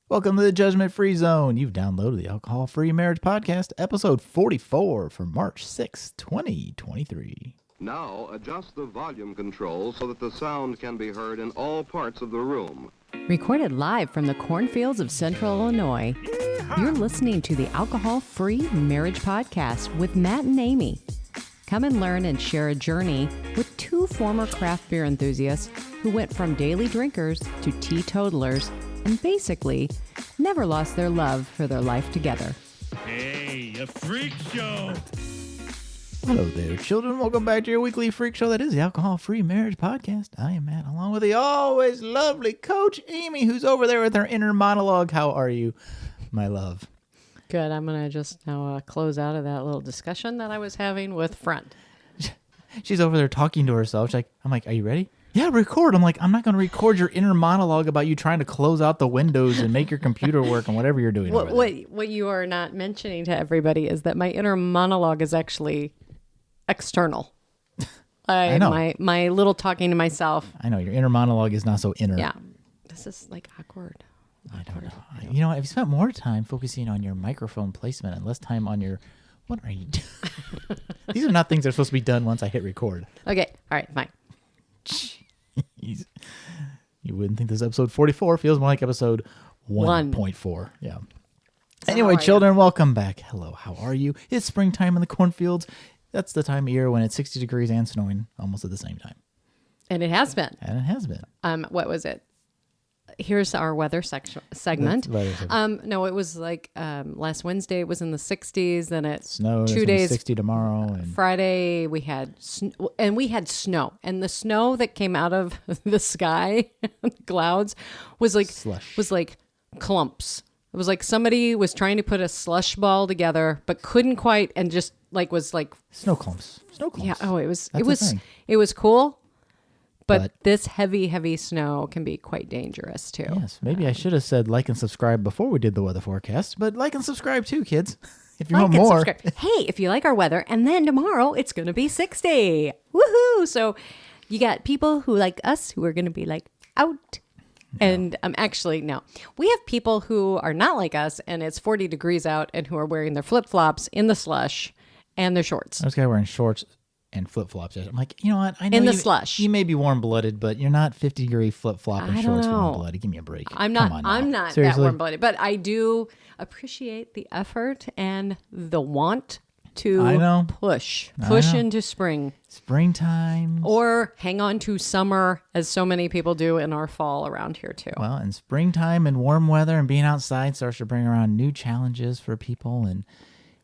Welcome to the Judgment Free Zone. You've downloaded the Alcohol Free Marriage Podcast, episode 44 for March 6, 2023. Now adjust the volume control so that the sound can be heard in all parts of the room. Recorded live from the cornfields of Central Illinois, you're listening to the Alcohol Free Marriage Podcast with Matt and Amy. Come and learn and share a journey with two former craft beer enthusiasts who went from daily drinkers to teetotalers and basically never lost their love for their life together. Hey, a freak show! Hello there, children. Welcome back to your weekly freak show that is the Alcohol Free Marriage Podcast. I am Matt, along with the always lovely Coach Amy, who's over there with her inner monologue. How are you, my love? Good. I'm going to just now close out of that little discussion that I was having with friend. She's over there talking to herself. I'm like, are you ready? Yeah, record. I'm like, I'm not going to record your inner monologue about you trying to close out the windows and make your computer work and whatever you're doing. What you are not mentioning to everybody is that my inner monologue is actually external. I know. My little talking to myself. I know. Your inner monologue is not so inner. Yeah. This is like awkward. I don't know. You know, I've spent more time focusing on your microphone placement and less time on your... What are you doing? These are not things that are supposed to be done once I hit record. Okay. All right. Fine. Jeez. You wouldn't think this episode 44 feels more like episode 1.4. Yeah. So anyway, children, welcome back. Hello, how are you? It's springtime in the cornfields. That's the time of year when it's 60 degrees and snowing almost at the same time. And it has been. What was it? Here's our weather segment. No, it was like last Wednesday. It was in the 60s. Then it snowed. 2 days. 60 tomorrow. And Friday we had snow, and the snow that came out of the sky, the clouds, was like slush. Was like clumps. It was like somebody was trying to put a slush ball together, but couldn't quite, and just was like snow clumps. Yeah. Oh, it was cool. But this heavy snow can be quite dangerous, too. Yes, maybe I should have said like and subscribe before we did the weather forecast, but like and subscribe too, kids, if you want more. Hey, if you like our weather, and then tomorrow it's going to be 60. Woohoo! So you got people who like us who are going to be like out. No. And actually, no. We have people who are not like us, and it's 40 degrees out, and who are wearing their flip-flops in the slush and their shorts. This guy wearing shorts and flip-flops. I'm like, you know what? I know in the slush. You may be warm-blooded, but you're not 50-degree flip-flop and shorts warm-blooded. Give me a break. I'm not that warm-blooded, but I do appreciate the effort and the want to push into spring. Springtime. Or hang on to summer, as so many people do in our fall around here too. Well, and springtime and warm weather and being outside starts to bring around new challenges for people. And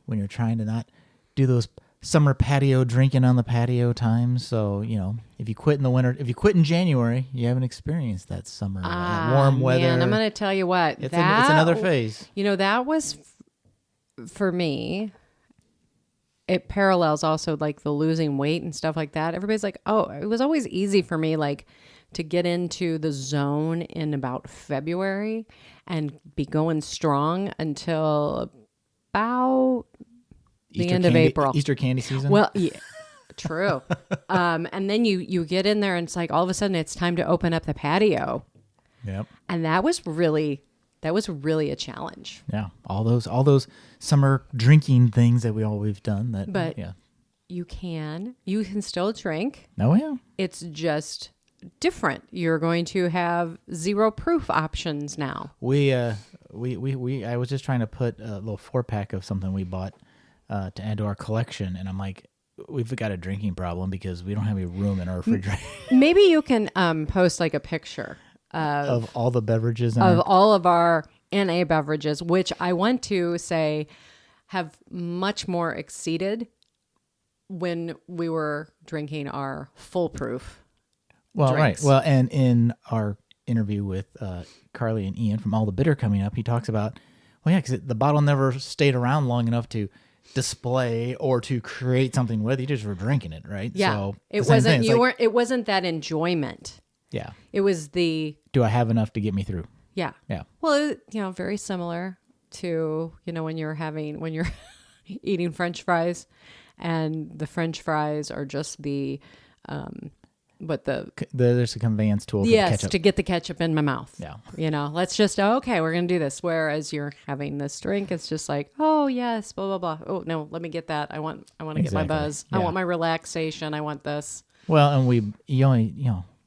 when you're trying to not do those summer patio drinking on the patio times. So, you know, if you quit in the winter, if you quit in January, you haven't experienced that summer warm weather. Man, I'm going to tell you what. It's another phase. You know, that was, for me, it parallels also like the losing weight and stuff like that. Everybody's like, oh, it was always easy for me, like, to get into the zone in about February and be going strong until about... the end of April. Easter candy season? Well, yeah, true. And then you get in there and it's like all of a sudden it's time to open up the patio. Yep. And that was really a challenge. Yeah. All those summer drinking things that we've done you can still drink. Oh yeah. It's just different. You're going to have 0 proof options now. I was just trying to put a little 4-pack of something we bought to add to our collection, and I'm like, we've got a drinking problem because we don't have any room in our refrigerator. Maybe you can post like a picture of all the beverages all of our NA beverages, which I want to say have much more exceeded when we were drinking our foolproof drinks. Right. Well, and in our interview with Carly and Ian from All the Bitter coming up, he talks about, because the bottle never stayed around long enough to display or to create something with. You just were drinking it, right? Yeah. So it wasn't it wasn't that enjoyment. Yeah. It was the do I have enough to get me through? Yeah. Yeah. Well, very similar to, when you're eating French fries and the French fries are just the There's a conveyance tool for the yes, ketchup. to get the ketchup in my mouth. Yeah. Let's just, okay, we're going to do this. Whereas you're having this drink, it's just like, oh, yes, blah, blah, blah. Oh, no, let me get that. I want to get my Exactly. buzz. I Yeah. want my relaxation. I want this. Well, and you only,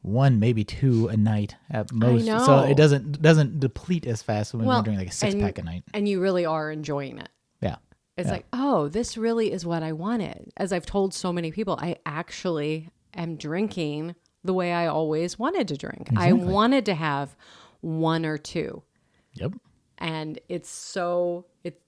one, maybe two a night at most. know. So it doesn't deplete as fast when we're doing like a 6-pack a night. And you really are enjoying it. Yeah. It's like, oh, this really is what I wanted. As I've told so many people, I actually am drinking the way I always wanted to drink. Exactly. I wanted to have one or two. Yep. And it's so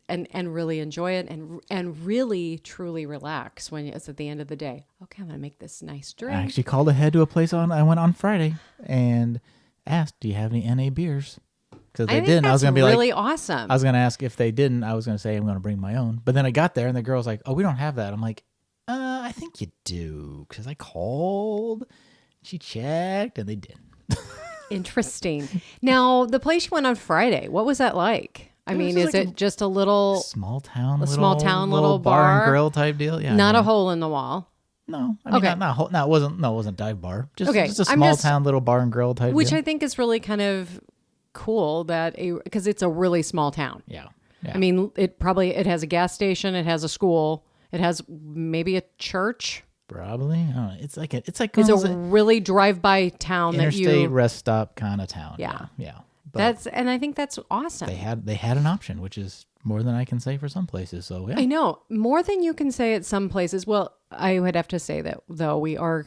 and really enjoy it and really truly relax when it's at the end of the day. Okay, I'm gonna make this nice drink. I actually called ahead to a place I went on Friday and asked, "Do you have any NA beers?" Because they I think didn't. I was that's gonna be really like, awesome. I was gonna ask if they didn't. I was gonna say I'm gonna bring my own. But then I got there and the girl's like, "Oh, we don't have that." I'm like, I think you do," because I called. She checked and they didn't. Interesting. Now, the place you went on Friday, what was that like? I mean, just is like it just a little, Small town, little bar and bar? grill type deal. Yeah, not I a mean, hole in the wall? No, I mean, Okay. it wasn't a dive bar. Just Okay, just a I'm small just- town little bar and grill type Which deal. I think is really kind of cool because it's a really small town. Yeah. I mean, it has a gas station, it has a school, it has maybe a church. Probably. I don't know. It's like It's a really drive-by town that interstate you. rest stop kind of town. Yeah. Yeah. But And I think that's awesome. they had an option, which is more than I can say for some places. So yeah. I know more than you can say at some places. Well, I would have to say that though we are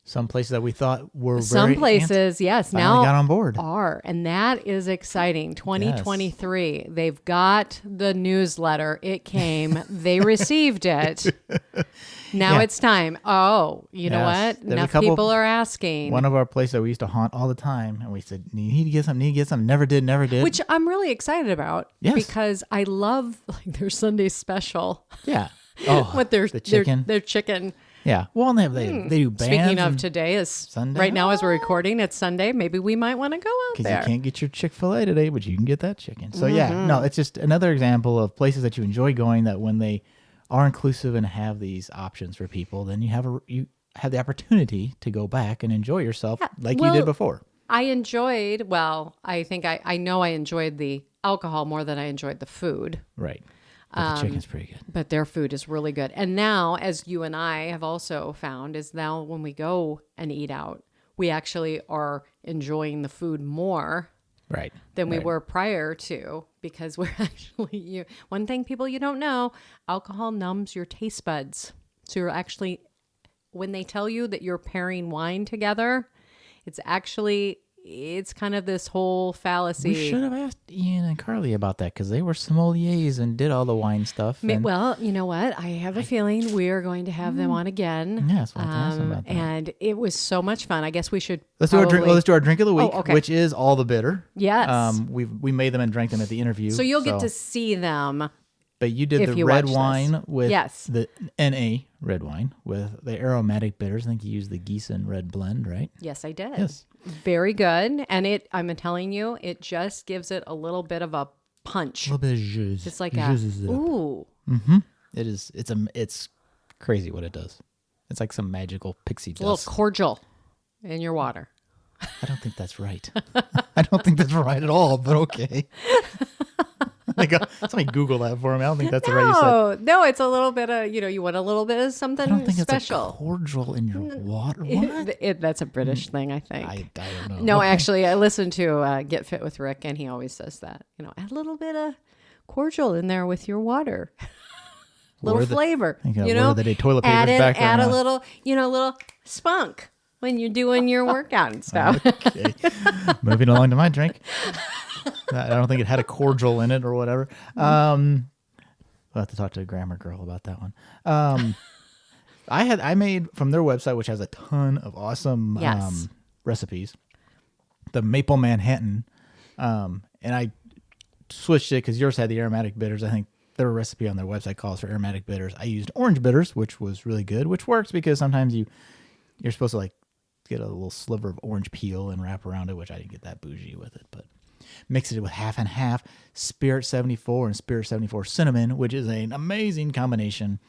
Some places that we thought were some very places, yes, finally now got on board. are, and that is exciting. 2023, they've got the newsletter. It came, they received it. Now Yeah. it's time. Oh, you know Yes. what? There's a Enough couple- people are asking. One of our places that we used to haunt all the time, and we said, "You need to get some." Never did. Which I'm really excited about Yes. because I love their Sunday special Yeah. Oh, with their the chicken. Their chicken. Yeah. Well, and they do bands. Speaking of and- today is Sunday? right now as we're recording, it's Sunday. Maybe we might want to go out because there. you can't get your Chick-fil-A today, but you can get that chicken. So Mm-hmm. yeah, no, it's just another example of places that you enjoy going. That when they are inclusive and have these options for people, then you have the opportunity to go back and enjoy yourself like you did before. I enjoyed. Well, I think I know I enjoyed the alcohol more than I enjoyed the food. Right. But the chicken's pretty good. But their food is really good. And now, as you and I have also found, is now when we go and eat out, we actually are enjoying the food more Right. than we Right. were prior to, because we're actually one thing people you don't know, alcohol numbs your taste buds. So you're actually, when they tell you that you're pairing wine together, it's kind of this whole fallacy. We should have asked Ian and Carly about that because they were sommeliers and did all the wine stuff. and- Well, you know what? I have a feeling we are going to have them on again. Yes, we'll have to ask them about that. And it was so much fun. I guess we should Let's do our drink. probably- Let's do our drink of the week, okay. which is all the bitter. Yes. We made them and drank them at the interview. So you'll get to see them. But you did if the you red watch this. wine with Yes. the NA red wine with the aromatic bitters. I think you used the Gießen red blend, right? Yes, I did. Yes. Very good. And I'm telling you, it just gives it a little bit of a punch. A little bit of jus. It's like Juices it up. ooh. It is. It's crazy what it does. It's like some magical pixie A little dust. cordial in your water. I don't think that's right. I don't think that's right at all. But okay. Somebody Google that for me. I don't think that's the right you said. No, it's a little bit of, you want a little bit of something I don't think it's a special. cordial in your water. What? That's a British thing, I think. I don't know. No, Okay. actually, I listened to Get Fit with Rick, and he always says that. Add a little bit of cordial in there with your water. Little Or the- flavor. I think where the day toilet add paper's back there add a now. little, little spunk when you're doing your workout and stuff. Okay. Moving along to my drink. I don't think it had a cordial in it or whatever. We'll have to talk to a grammar girl about that one. I made from their website, which has a ton of awesome Yes. recipes, the Maple Manhattan. And I switched it because yours had the aromatic bitters. I think their recipe on their website calls for aromatic bitters. I used orange bitters, which was really good, which works because sometimes you're supposed to like get a little sliver of orange peel and wrap around it, which I didn't get that bougie with it, but mix it with half and half Spirit 74 and Spirit 74 cinnamon, which is an amazing combination.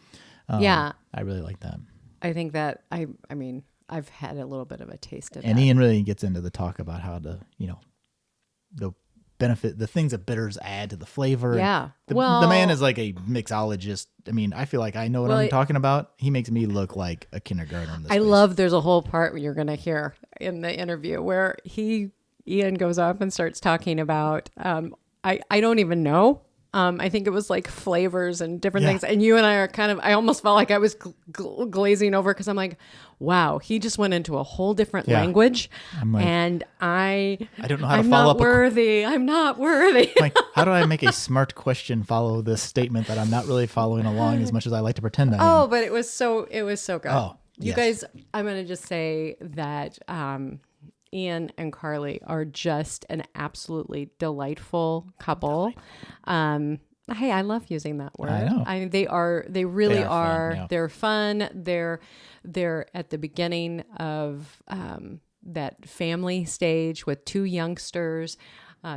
Yeah. I really like that. I think that, I mean, I've had a little bit of a taste of And that. Ian really gets into the talk about how the the benefit, the things that bitters add to the flavor. Yeah. The Well, man is like a mixologist. I mean, I feel like I know what I'm talking about. He makes me look like a kindergartner in this space. there's a whole part you're going to hear in the interview where Ian goes up and starts talking about, I don't even know. I think it was like flavors and different things. And you and I are I almost felt like I was glazing over because I'm like, wow, he just went into a whole different language. I'm like, and I don't know how to I'm follow not up. worthy. I'm not worthy. Like, how do I make a smart question follow this statement that I'm not really following along as much as I like to pretend I am? Oh, but it was so good. Oh, you yes. guys, I'm going to just say that Ian and Carly are just an absolutely delightful couple. Hey, I love using that word. I know. They really are. Fun, yeah. They're fun. They're at the beginning of that family stage with 2 youngsters,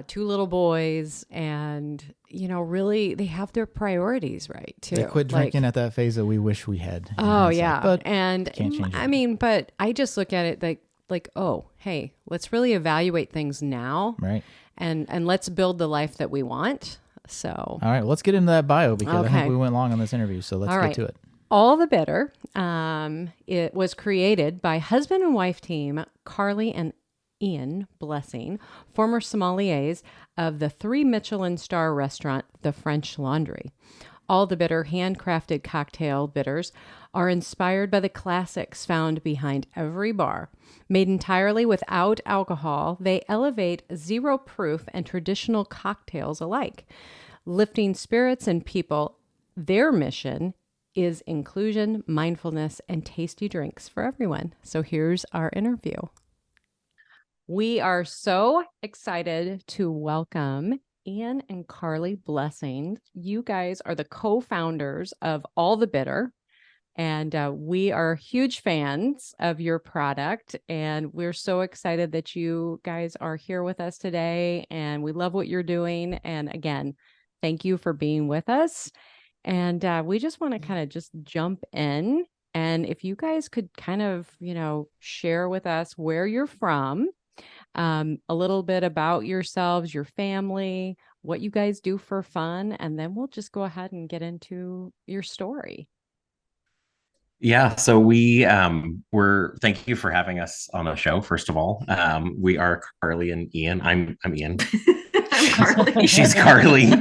2 little boys, and really they have their priorities right too. They quit drinking at that phase that we wish we had. Oh It's yeah, like, but and can't change it. I mean, but I just look at it like, oh, hey, let's really evaluate things now, right. and let's build the life that we want. So, All right, well, let's get into that bio because I Okay. think we went long on this interview. So let's All get right. to it. All the Bitter, it was created by husband and wife team Carly and Ian Blessing, former sommeliers of the 3 Michelin star restaurant, The French Laundry. All the Bitter handcrafted cocktail bitters are inspired by the classics found behind every bar. Made entirely without alcohol, they elevate zero proof and traditional cocktails alike. Lifting spirits and people, their mission is inclusion, mindfulness, and tasty drinks for everyone. So here's our interview. We are so excited to welcome Ian and Carly Blessing. You guys are the co-founders of All the Bitter, and we are huge fans of your product, and we're so excited that you guys are here with us today, and we love what you're doing. And again, thank you for being with us. And we just want to kind of just jump in. And if you guys could kind of, share with us where you're from, a little bit about yourselves, your family, what you guys do for fun, and then we'll just go ahead and get into your story. Yeah, so thank you for having us on the show, first of all. We are Carly and Ian. I'm Ian. I'm Carly. She's Carly.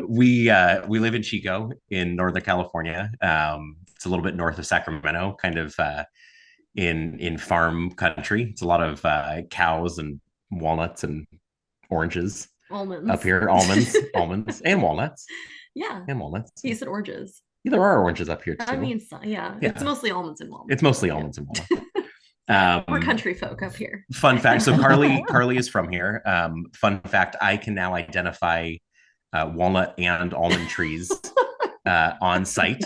We live in Chico in Northern California. It's a little bit north of Sacramento, kind of in farm country. It's a lot of cows and walnuts and oranges Almonds. up here. Almonds and walnuts. Yeah. And walnuts. You said oranges. Yeah, there are oranges up here too. I mean, yeah. It's mostly almonds and walnuts. It's mostly almonds and walnuts. We're country folk up here. Fun fact. So Carly is from here. Fun fact, I can now identify walnut and almond trees on site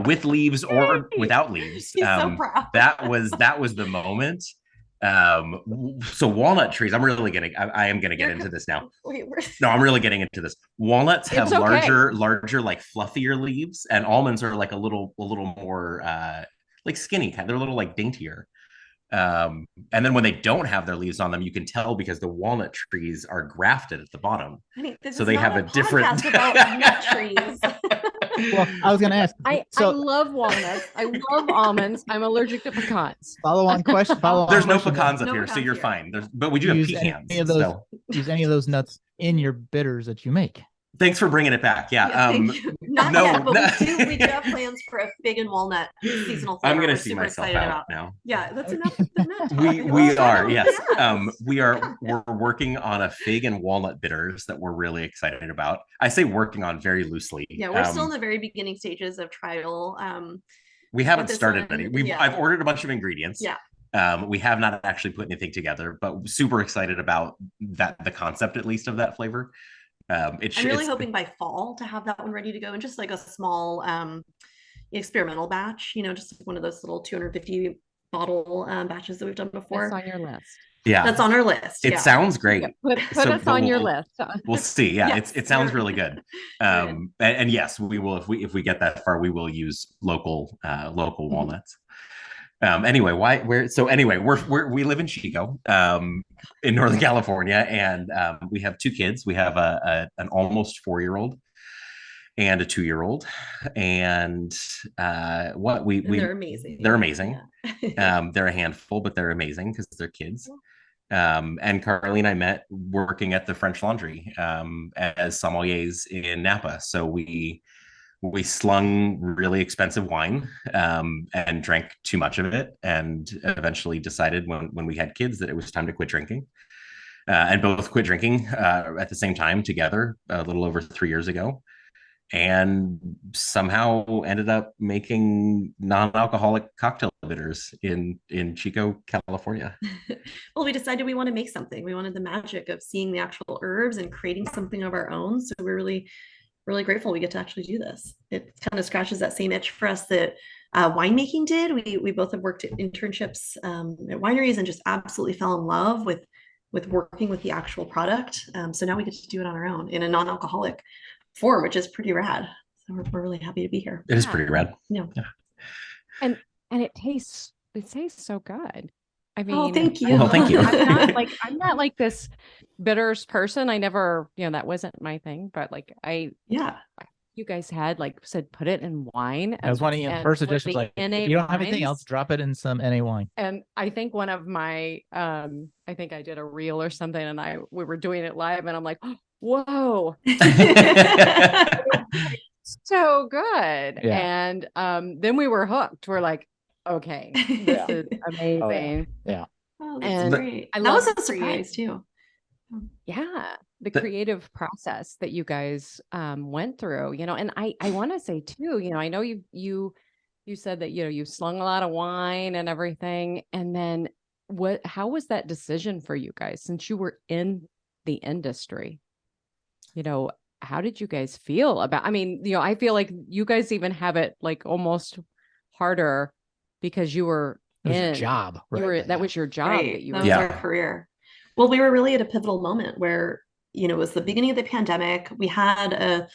with leaves or without leaves. He's so proud. That was the moment. So walnut trees, I am gonna get into this now. No, I'm really getting into this. Walnuts have larger, like fluffier leaves, and almonds are like a little more like skinny. They're a little like daintier. And then when they don't have their leaves on them, you can tell because the walnut trees are grafted at the bottom. This so is they not have a different about nut trees. Well, I was going to ask. I love walnuts. I love almonds. I'm allergic to pecans. Follow-on question. There's no pecans up here, so you're fine. But we do have pecans. Use any of those nuts in your bitters that you make. Thanks for bringing it back. Yeah. Thank you. Not yet, but we do have plans for a fig and walnut seasonal flavor. I'm going to see myself out now. Yeah, that's enough. We are, yes. We're working on a fig and walnut bitters that we're really excited about. I say working on very loosely. Yeah, we're still in the very beginning stages of trial. We haven't started any. I've ordered a bunch of ingredients. Yeah. We have not actually put anything together, but super excited about the concept, at least, of that flavor. I'm really hoping by fall to have that one ready to go, and just like a small experimental batch, just one of those little 250 bottle batches that we've done before. That's on your list. Yeah, that's on our list. It sounds great. Yeah, put us on your list. We'll see. Yeah, yes, it sounds really good. And yes, we will if we get that far. We will use local walnuts. Anyway, we live in Chico, in Northern California, and we have two kids. We have an almost 4-year-old and a 2-year-old, and they're amazing. They're amazing. Yeah. They're a handful, but they're amazing because they're kids. And Carly and I met working at the French Laundry as sommeliers in Napa. So we slung really expensive wine and drank too much of it, and eventually decided when we had kids that it was time to quit drinking. And both quit drinking at the same time together a little over 3 years ago, and somehow ended up making non-alcoholic cocktail bitters in Chico, California. Well, we decided we want to make something. We wanted the magic of seeing the actual herbs and creating something of our own. So we're really grateful we get to actually do this. It kind of scratches that same itch for us that winemaking did. We both have worked at internships at wineries and just absolutely fell in love with working with the actual product. So now we get to do it on our own in a non-alcoholic form, which is pretty rad. So we're really happy to be here. It is pretty rad. Yeah. And it tastes so good. I mean, oh, thank you. Well, thank you. I'm not like this bitters person. I never, that wasn't my thing, but you guys had said, put it in wine. That was one of your first suggestions. Like, if you don't have anything else, drop it in some NA wine. And I think one of my, I think I did a reel or something, and we were doing it live, and I'm like, whoa, so good. Yeah. And then we were hooked. We're like, okay, this is amazing. Yeah. Oh, that's great. That was a surprise too. Yeah. The creative process that you guys went through, and I want to say too, I know you said that, you slung a lot of wine and everything. And then how was that decision for you guys since you were in the industry? How did you guys feel about, I feel like you guys even have it almost harder because you were your job. Right? That was your job. Right. That was our career. Well, we were really at a pivotal moment where, it was the beginning of the pandemic. We had a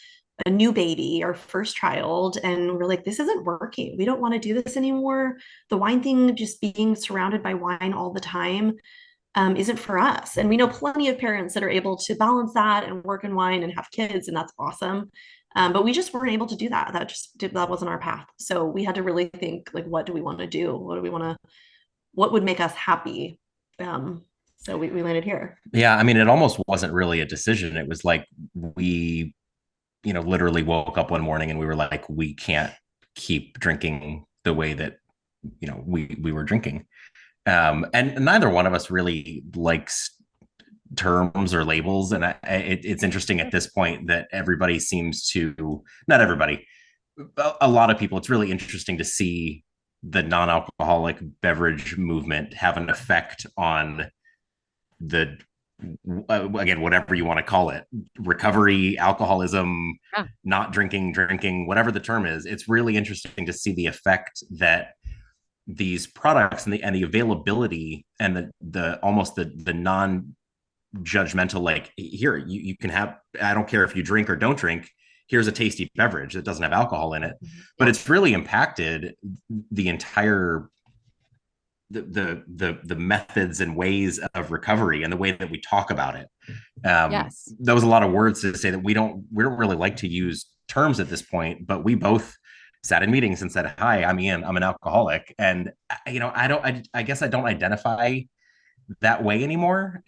new baby, our first child, and we're like, this isn't working. We don't want to do this anymore. The wine thing, just being surrounded by wine all the time, isn't for us. And we know plenty of parents that are able to balance that and work in wine and have kids, and that's awesome. But we just weren't able to do that. That wasn't our path. So we had to really think, what do we want to do? What would make us happy? So we landed here. Yeah. It almost wasn't really a decision. It was like we, literally woke up one morning and we were like, we can't keep drinking the way that, we were drinking. And neither one of us really likes terms or labels. And it's interesting at this point that everybody seems to, not everybody, a lot of people, it's really interesting to see the non-alcoholic beverage movement have an effect on the again, whatever you want to call it, recovery, alcoholism, not drinking, whatever the term is. It's really interesting to see the effect that these products and the availability and the almost the non-judgmental, here, you can have, I don't care if you drink or don't drink, here's a tasty beverage that doesn't have alcohol in it. But it's really impacted the entire the methods and ways of recovery and the way that we talk about it. Yes. That was a lot of words to say that we don't really like to use terms at this point, but we both sat in meetings and said, hi, I'm Ian, I'm an alcoholic. And I guess I don't identify that way anymore.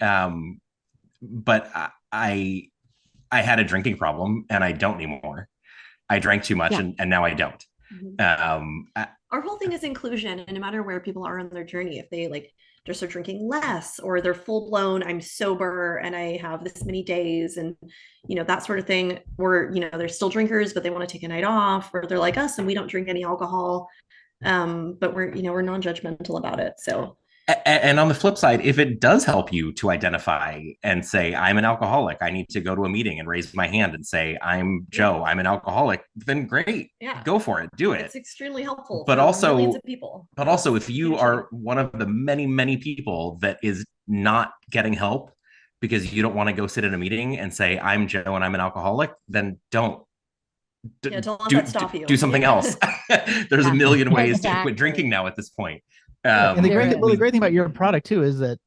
But I had a drinking problem and I don't anymore. I drank too much and now I don't. Mm-hmm. Our whole thing is inclusion, and no matter where people are on their journey, if they just are drinking less or they're full blown, I'm sober and I have this many days and that sort of thing, or they're still drinkers but they want to take a night off, or they're like us and we don't drink any alcohol, but we're non-judgmental about it. So, and on the flip side, if it does help you to identify and say, I'm an alcoholic, I need to go to a meeting and raise my hand and say, I'm Joe, I'm an alcoholic, then great. Go for it. Do it. It's extremely helpful but for also millions of people. But also, if you are one of the many, many people that is not getting help because you don't want to go sit in a meeting and say, I'm Joe and I'm an alcoholic, then don't. Don't let that stop you. Do something else. There's a million ways to quit drinking now at this point. And the There great, is. well, the great thing about your product too is that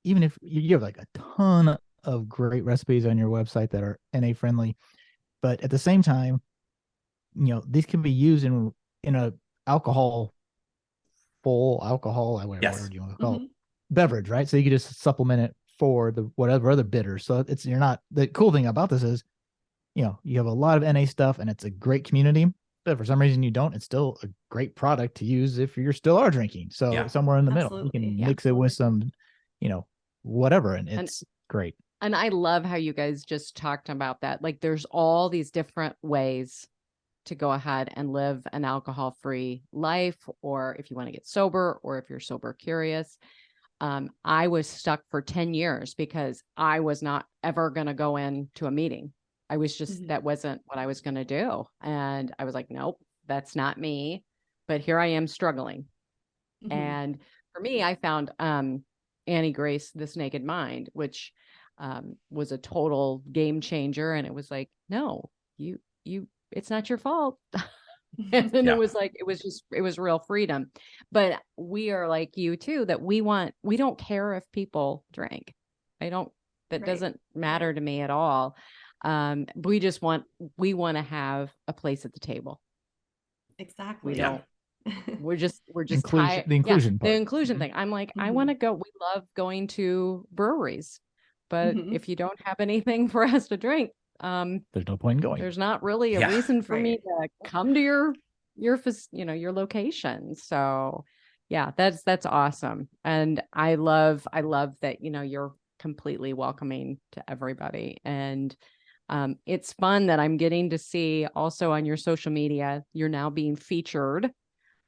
even if you have like a ton of great recipes on your website that are NA friendly, but at the same time, these can be used in a alcohol full alcohol, whatever Yes. you want to call it, beverage, right? So you could just supplement it for the whatever other bitters. So you're not, the cool thing about this is, you have a lot of NA stuff and it's a great community. But for some reason you don't, it's still a great product to use if you're still are drinking. So Yeah. somewhere in the middle, you Absolutely. can Yeah. mix it with some, whatever, and it's great. And I love how you guys just talked about that. Like there's all these different ways to go ahead and live an alcohol-free life, or if you want to get sober, or if you're sober curious. I was stuck for 10 years because I was not ever going to go into a meeting. I was just, that wasn't what I was going to do. And I was like, nope, that's not me. But here I am struggling. And for me, I found Annie Grace, This Naked Mind, which was a total game changer. And it was like, no, it's not your fault. And then it was like, it was real freedom. But we are like you too, that we don't care if people drink. That doesn't matter to me at all. We want to have a place at the table. Exactly. We don't, we're just The inclusion part. The inclusion thing. I'm like, I want to go. We love going to breweries, but if you don't have anything for us to drink, there's no point in going. There's not really a reason for me to come to your location. So yeah, that's awesome. And I love that, you're completely welcoming to everybody. And it's fun that I'm getting to see also on your social media, you're now being featured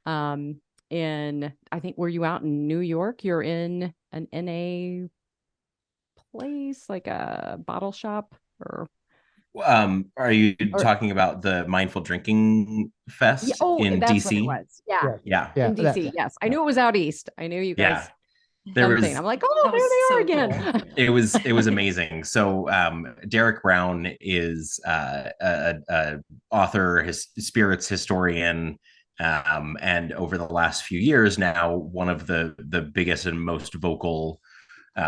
in, I think, were you out in New York? You're in an NA place, like a bottle shop, or are you talking about the Mindful Drinking Fest in that's DC? what it was. Yeah. In DC, yes. I knew it was out east. I knew you guys. There was. I'm like, oh, there they are again. Cool. It was amazing. So Derek Brown is a author, his spirits historian, and over the last few years now, one of the biggest and most vocal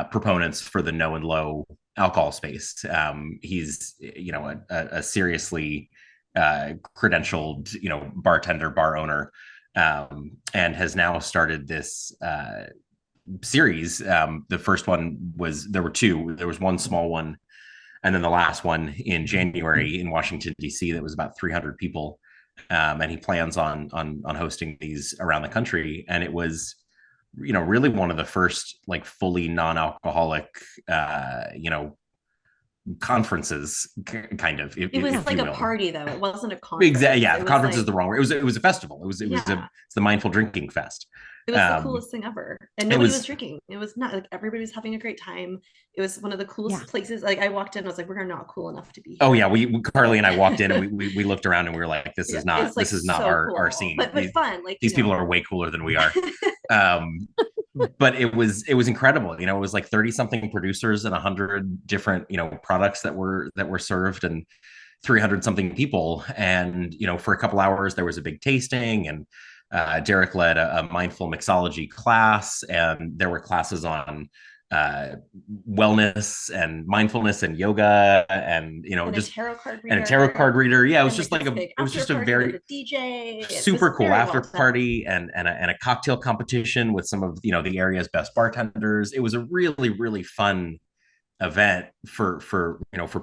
proponents for the no and low alcohol space. He's a seriously credentialed bartender, bar owner, and has now started this series. The first one there were two. There was one small one, and then the last one in January in Washington D.C. that was about 300 people, and he plans on hosting these around the country. And it was really one of the first like fully non-alcoholic conferences, kind of. It was like a party, though. It wasn't a conference. Exactly. Yeah, the conference is the wrong word. It was a festival. It's the Mindful Drinking Fest. It was the coolest thing ever, and nobody was drinking. It was not like everybody was having a great time. It was one of the coolest places. Like I walked in, I was like, "We're not cool enough to be here." Oh yeah, Carly and I walked in, and we looked around, and we were like, "This is not so our scene." But fun. Like these people are way cooler than we are. But it was incredible. It was like 30 something producers and 100 different products that were served, and 300 something people. And for a couple hours there was a big tasting, and Derek led a mindful mixology class, and there were classes on wellness and mindfulness and yoga, and just a tarot card reader. Yeah, it was just like it was just a very DJ, super cool after party, and a cocktail competition with some of the area's best bartenders. It was a really, really fun event for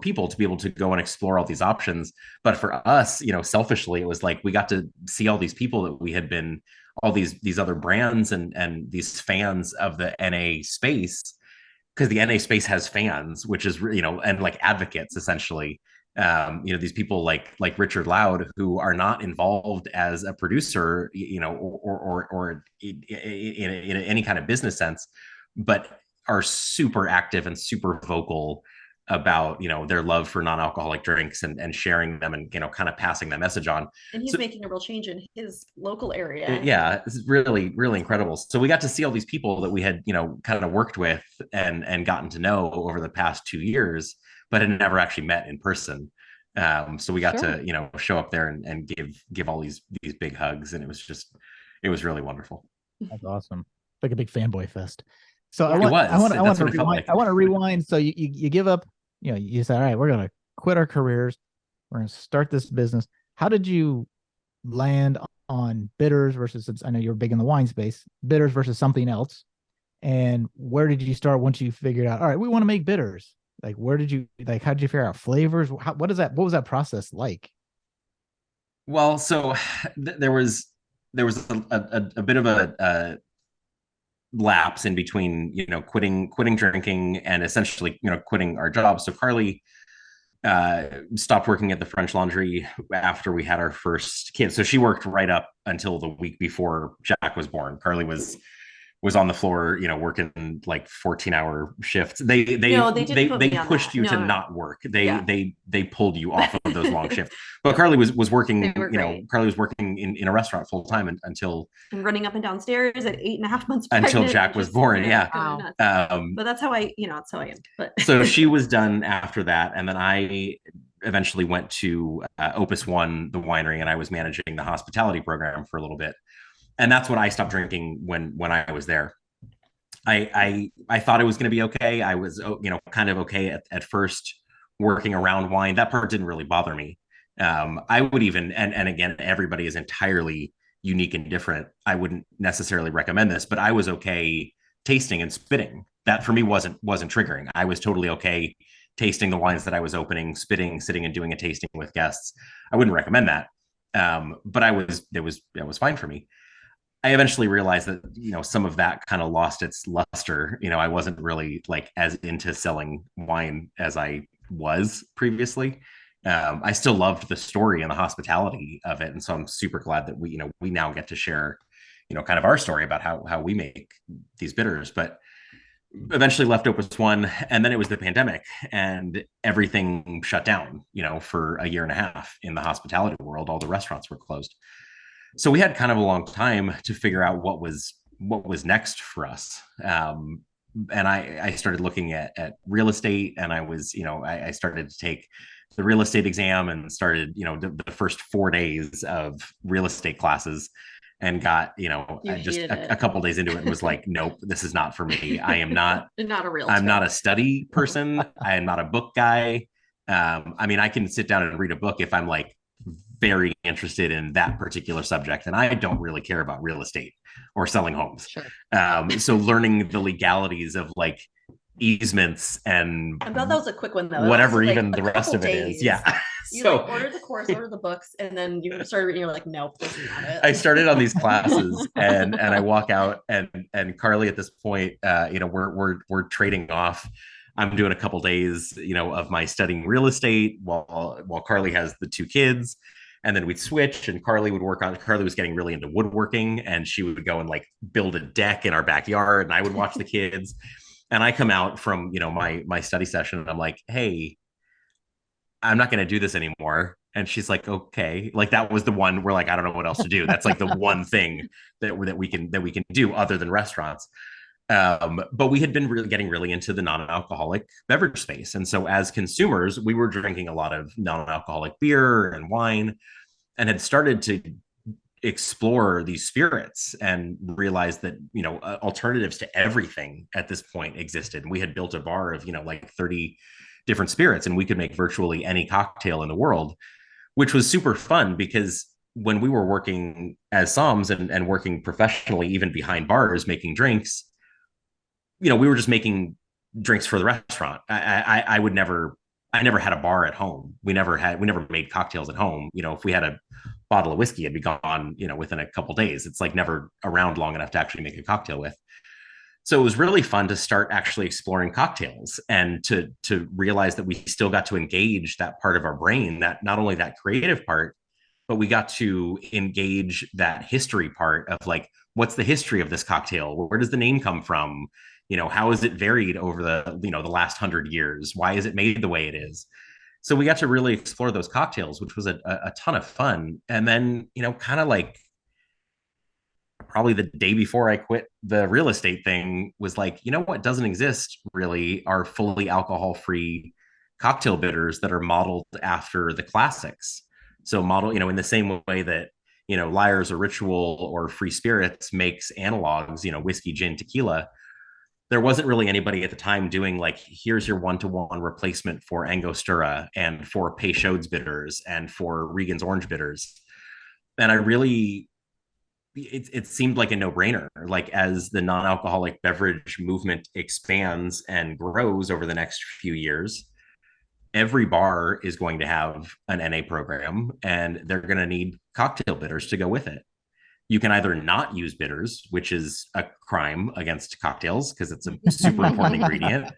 people to be able to go and explore all these options. But for us, selfishly, it was like we got to see all these people that we had been, all these other brands and these fans of the NA space, because the NA space has fans, which is and like advocates essentially. These people like Richard Loud, who are not involved as a producer, or in any kind of business sense, but are super active and super vocal about their love for non-alcoholic drinks and sharing them, and kind of passing that message on. And he's making a real change in his local area. Yeah, this is really, really incredible. So we got to see all these people that we had kind of worked with and gotten to know over the past 2 years, but had never actually met in person. So we got to show up there and give all these big hugs, and it was really wonderful. That's awesome. like a big fanboy fest. So Yeah. It was. I want That's to what it felt rewind. like. I want to rewind. So you give up. You say, all right, we're gonna quit our careers. We're gonna start this business. How did you land on bitters versus? I know you're big in the wine space. Bitters versus something else. And where did you start once you figured out? All right, we want to make bitters. Like, where did you like? How did you figure out flavors? What is that? What was that process like? Well, so there was a bit of a lapse in between, quitting drinking and essentially, quitting our jobs. So Carly stopped working at the French Laundry after we had our first kid. So she worked right up until the week before Jack was born. Carly was on the floor, working like 14-hour shifts. No, they didn't put They me on pushed that. you to No. not work. Yeah. They pulled you off of those long shifts. But Carly was They working, were great. Carly was working in a restaurant full time until And running up and down stairs at 8.5 months until pregnant. Jack was born. Yeah. Wow. But that's how that's how I am. But So she was done after that, and then I eventually went to Opus One, the winery, and I was managing the hospitality program for a little bit. And that's when I stopped drinking when I was there. I thought it was going to be okay. I was kind of okay at first working around wine. That part didn't really bother me. I would even and again, everybody is entirely unique and different. I wouldn't necessarily recommend this, but I was okay tasting and spitting. That for me wasn't triggering. I was totally okay tasting the wines that I was opening, spitting, sitting and doing a tasting with guests. I wouldn't recommend that. But it was fine for me. I eventually realized that some of that kind of lost its luster. I wasn't really like as into selling wine as I was previously. I still loved the story and the hospitality of it, and so I'm super glad that we now get to share kind of our story about how we make these bitters. But eventually left Opus One, and then it was the pandemic, and everything shut down. For a year and a half in the hospitality world, all the restaurants were closed. So we had kind of a long time to figure out what was next for us. And I started looking at real estate, and I started to take the real estate exam and started the first 4 days of real estate classes, and got just a couple days into it and was like, nope, this is not for me. I am not not a real. I'm not a study person. I am not a book guy. I mean, I can sit down and read a book if I'm like very interested in that particular subject, and I don't really care about real estate or selling homes. Sure. So learning the legalities of like easements and I thought that was a quick one though. whatever like even the rest of it is. Yeah. You So like order the course, order the books, and then you started reading. You're like, nope, this is not it. I started on these classes, and I walk out, and Carly at this point, we're trading off. I'm doing a couple days, of my studying real estate while Carly has the two kids. And then we'd switch, and Carly was getting really into woodworking, and she would go and like build a deck in our backyard, and I would watch the kids. And I come out from, my study session, and I'm like, hey, I'm not going to do this anymore. And she's like, okay. Like that was the one where like, I don't know what else to do. That's like the one thing that we can do other than restaurants. But we had been really getting really into the non-alcoholic beverage space. And so as consumers, we were drinking a lot of non-alcoholic beer and wine, and had started to explore these spirits and realized that, alternatives to everything at this point existed. And we had built a bar of, like 30 different spirits, and we could make virtually any cocktail in the world, which was super fun because when we were working as somms and working professionally, even behind bars, making drinks, we were just making drinks for the restaurant. I never had a bar at home. We never made cocktails at home. If we had a bottle of whiskey, it'd be gone, within a couple days. It's like never around long enough to actually make a cocktail with. So it was really fun to start actually exploring cocktails and to realize that we still got to engage that part of our brain, that not only that creative part, but we got to engage that history part of like, what's the history of this cocktail? Where does the name come from? How is it varied over the last 100 years? Why is it made the way it is? So we got to really explore those cocktails, which was a ton of fun. And then, kind of like probably the day before I quit the real estate thing, was like, what doesn't exist really are fully alcohol-free cocktail bitters that are modeled after the classics. So in the same way that, Liars or Ritual or Free Spirits makes analogs, whiskey, gin, tequila. There wasn't really anybody at the time doing like, here's your one-to-one replacement for Angostura and for Peychaud's bitters and for Regan's orange bitters. And I really, it seemed like a no-brainer. Like, as the non-alcoholic beverage movement expands and grows over the next few years, every bar is going to have an NA program, and they're going to need cocktail bitters to go with it. You can either not use bitters, which is a crime against cocktails because it's a super important ingredient,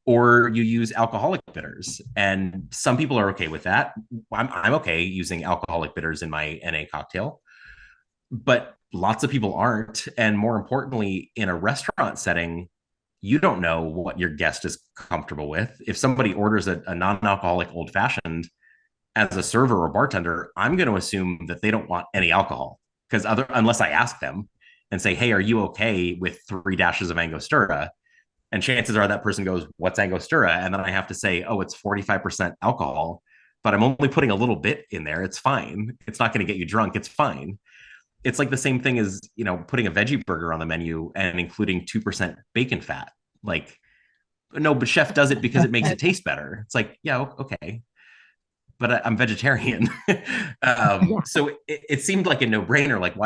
or you use alcoholic bitters. And some people are okay with that. I'm okay using alcoholic bitters in my NA cocktail, but lots of people aren't. And more importantly, in a restaurant setting, you don't know what your guest is comfortable with. If somebody orders a non-alcoholic old fashioned, as a server or bartender, I'm going to assume that they don't want any alcohol, because unless I ask them and say, hey, are you okay with 3 dashes of Angostura? And chances are that person goes, what's Angostura? And then I have to say, oh, it's 45% alcohol, but I'm only putting a little bit in there. It's fine. It's not going to get you drunk. It's fine. It's like the same thing as, putting a veggie burger on the menu and including 2% bacon fat. Like, no, but chef does it because it makes it taste better. It's like, yeah, okay, but I'm vegetarian. So it seemed like a no-brainer. Like,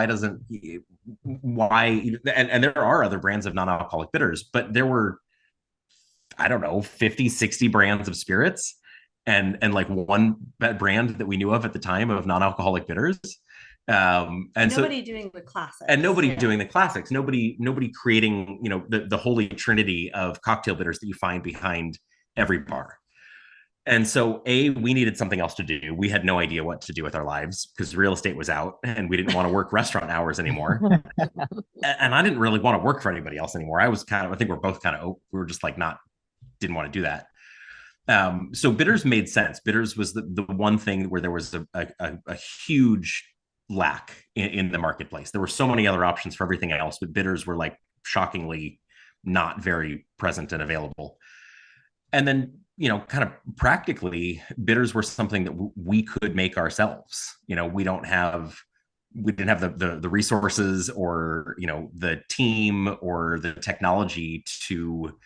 and there are other brands of non-alcoholic bitters, but there were, I don't know, 50, 60 brands of spirits and like one brand that we knew of at the time of non-alcoholic bitters. And nobody doing the classics, and nobody doing the classics, nobody creating, the holy trinity of cocktail bitters that you find behind every bar. And so we needed something else to do. We had no idea what to do with our lives because real estate was out and we didn't want to work restaurant hours anymore. And I didn't really want to work for anybody else anymore. I think we're both we were just like, didn't want to do that. So bitters made sense. Bitters was the one thing where there was a huge lack in the marketplace. There were so many other options for everything else, but bitters were like shockingly not very present and available. And then, kind of practically, bitters were something that we could make ourselves. We didn't have the resources or, the team or the technology to,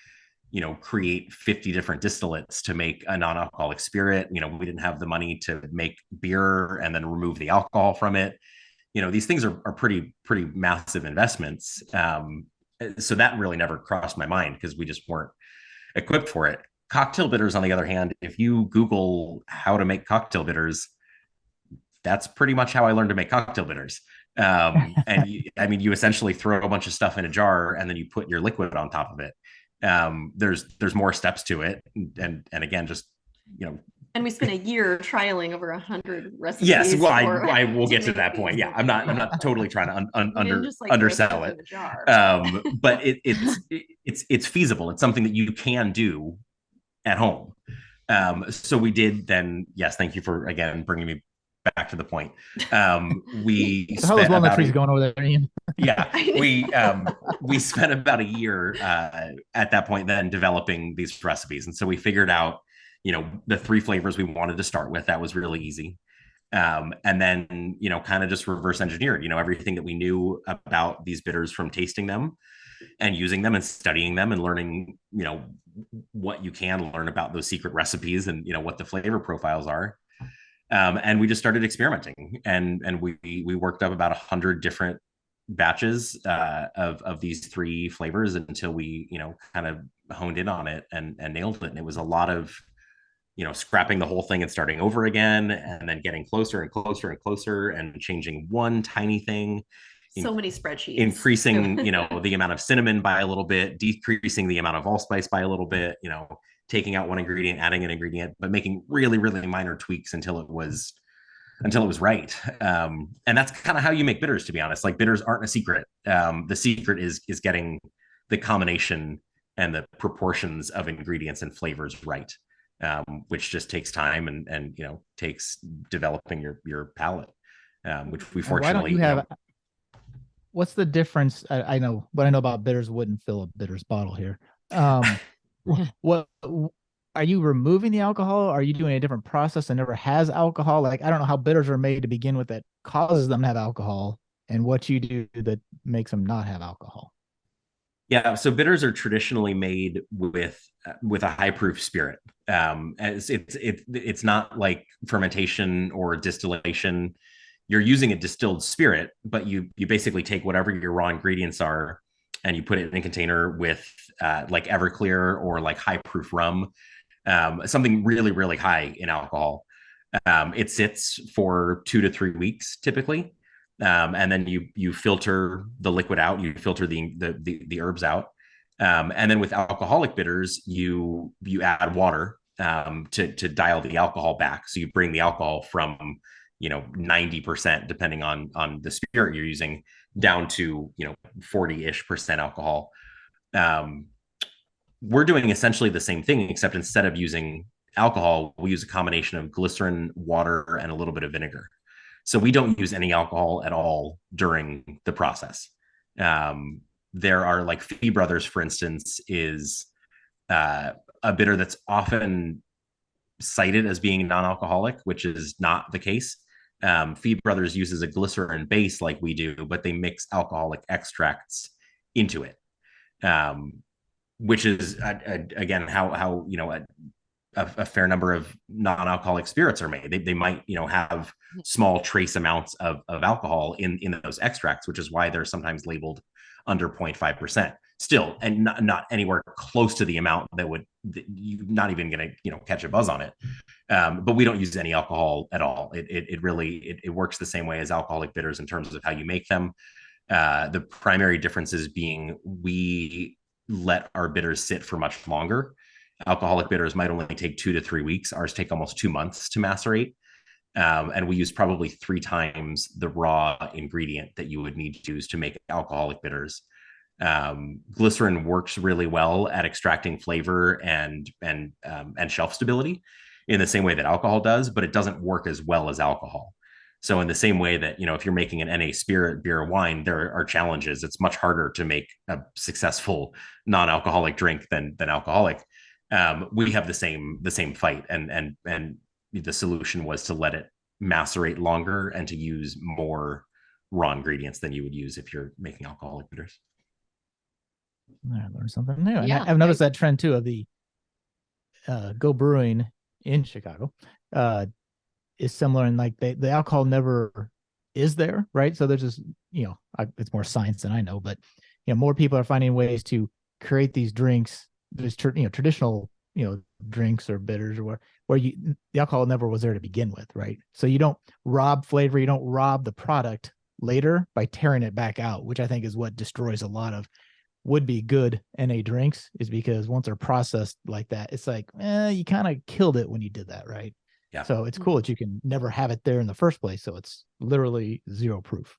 create 50 different distillates to make a non-alcoholic spirit. We didn't have the money to make beer and then remove the alcohol from it. These things are pretty massive investments. So that really never crossed my mind because we just weren't equipped for it. Cocktail bitters, on the other hand, if you Google how to make cocktail bitters, that's pretty much how I learned to make cocktail bitters. And you essentially throw a bunch of stuff in a jar and then you put your liquid on top of it. There's more steps to it, and again, just and we spent a year trialing over 100 recipes. Yes, well, I will get to that point. Yeah, I'm not totally trying to undersell it. But it's feasible. It's something that you can do at home. So we did then. Yes, thank you for again bringing me back to the point. We how was Walnut Trees going over there, Ian? Yeah, we spent about a year at that point then developing these recipes, and so we figured out the 3 flavors we wanted to start with. That was really easy. And then kind of just reverse engineered everything that we knew about these bitters from tasting them and using them and studying them and learning what you can learn about those secret recipes and what the flavor profiles are. And we just started experimenting, and we worked up about 100 different batches of these 3 flavors until we kind of honed in on it and nailed it. And it was a lot of scrapping the whole thing and starting over again, and then getting closer and closer and closer and changing one tiny thing. So many spreadsheets. Increasing the amount of cinnamon by a little bit, decreasing the amount of allspice by a little bit, taking out one ingredient, adding an ingredient, but making really, really minor tweaks until it was right. And that's kind of how you make bitters, to be honest. Like, bitters aren't a secret. The secret is getting the combination and the proportions of ingredients and flavors right, which just takes time and takes developing your palate, which we fortunately. What's the difference? I know what I know about bitters wouldn't fill a bitters bottle here. What are you removing the alcohol? Are you doing a different process that never has alcohol? Like, I don't know how bitters are made to begin with that causes them to have alcohol, and what you do that makes them not have alcohol. Yeah, so bitters are traditionally made with a high proof spirit. As it's not like fermentation or distillation. You're using a distilled spirit, but you basically take whatever your raw ingredients are and you put it in a container with like Everclear or like high proof rum, something really really high in alcohol. It sits for 2 to 3 weeks typically, and then you filter the liquid out, you filter the herbs out, and then with alcoholic bitters, you add water to dial the alcohol back. So you bring the alcohol from 90%, depending on the spirit you're using, down to 40-ish% alcohol. Um, we're doing essentially the same thing, except instead of using alcohol, we use a combination of glycerin, water, and a little bit of vinegar. So we don't use any alcohol at all during the process. There are like Fee Brothers, for instance, is a bitter that's often cited as being non-alcoholic, which is not the case. Fee Brothers uses a glycerin base like we do, but they mix alcoholic extracts into it, which is again how a fair number of non-alcoholic spirits are made. They might have small trace amounts of alcohol in those extracts, which is why they're sometimes labeled under 0.5% still, and not anywhere close to the amount that you're not even going to catch a buzz on it. But we don't use any alcohol at all. It really works the same way as alcoholic bitters in terms of how you make them. The primary differences being we let our bitters sit for much longer. Alcoholic bitters might only take 2 to 3 weeks. Ours take almost 2 months to macerate. And we use probably 3 times the raw ingredient that you would need to use to make alcoholic bitters. Glycerin works really well at extracting flavor and shelf stability in the same way that alcohol does, but it doesn't work as well as alcohol. So in the same way that, if you're making an NA spirit, beer, or wine, there are challenges. It's much harder to make a successful non-alcoholic drink than alcoholic. We have the same fight, and the solution was to let it macerate longer and to use more raw ingredients than you would use if you're making alcoholic bitters. I learned something new. Yeah, And I've noticed that trend too of the Go Brewing in Chicago is similar, and like the alcohol never is there, right? So there's just it's more science than I know, but more people are finding ways to create these drinks, these traditional drinks or bitters or where the alcohol never was there to begin with, right? So you don't rob flavor, you don't rob the product later by tearing it back out, which I think is what destroys a lot of would be good NA drinks, is because once they're processed like that, it's like you kind of killed it when you did that, right? Yeah. So it's cool that you can never have it there in the first place. So it's literally zero proof.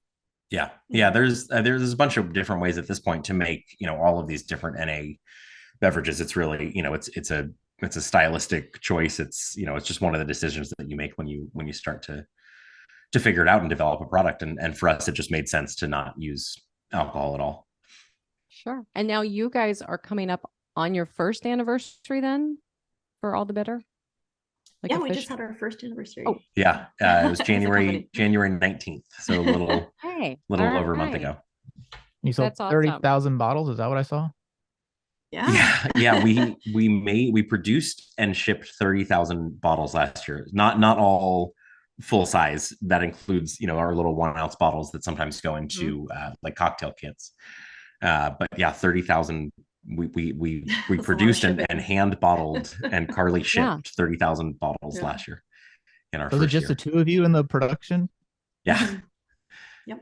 Yeah. There's a bunch of different ways at this point to make all of these different NA beverages. It's really it's a stylistic choice. It's just one of the decisions that you make when you start to figure it out and develop a product. And for us, it just made sense to not use alcohol at all. Sure. And now you guys are coming up on your first anniversary then for All the Bitter? Like we just had our first anniversary. Oh, yeah. It was January 19th. So a little over a month ago. You sold 30,000 bottles. Is that what I saw? Yeah. We produced and shipped 30,000 bottles last year. Not all full size. That includes, our little 1 ounce bottles that sometimes go into like cocktail kits. But yeah, 30,000 we produced and hand bottled, and Carly shipped 30,000 bottles last year in our first year. Was it just the two of you in the production? Yeah. Yep.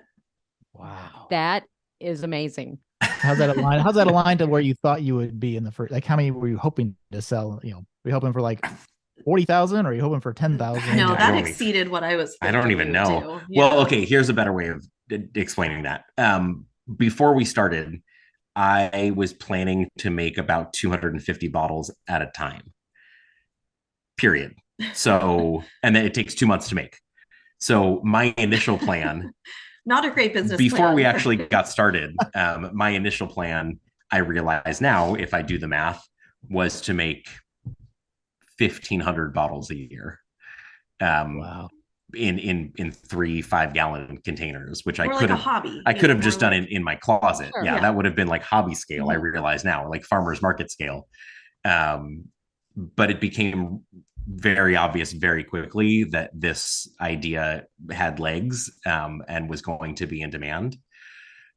Wow. That is amazing. How's that aligned to where you thought you would be in the first? Like, how many were you hoping to sell? Were you hoping for like 40,000, or are you hoping for 10,000? No, that exceeded what I was. I don't even know. Well, okay, here's a better way of explaining that. Before we started, I was planning to make about 250 bottles at a time. Period. So, and then it takes 2 months to make. So my initial plan, not a great business before plan. we actually got started, my initial plan, I realize now, if I do the math, was to make 1,500 bottles a year. Um, Wow. in 3 5-gallon containers, which More like a hobby, I could have more just done like, in my closet. Sure. Yeah, Yeah. that would have been like hobby scale. I Mhm. realize now, like farmers market scale. Um, but it became very obvious very quickly that this idea had legs, and was going to be in demand.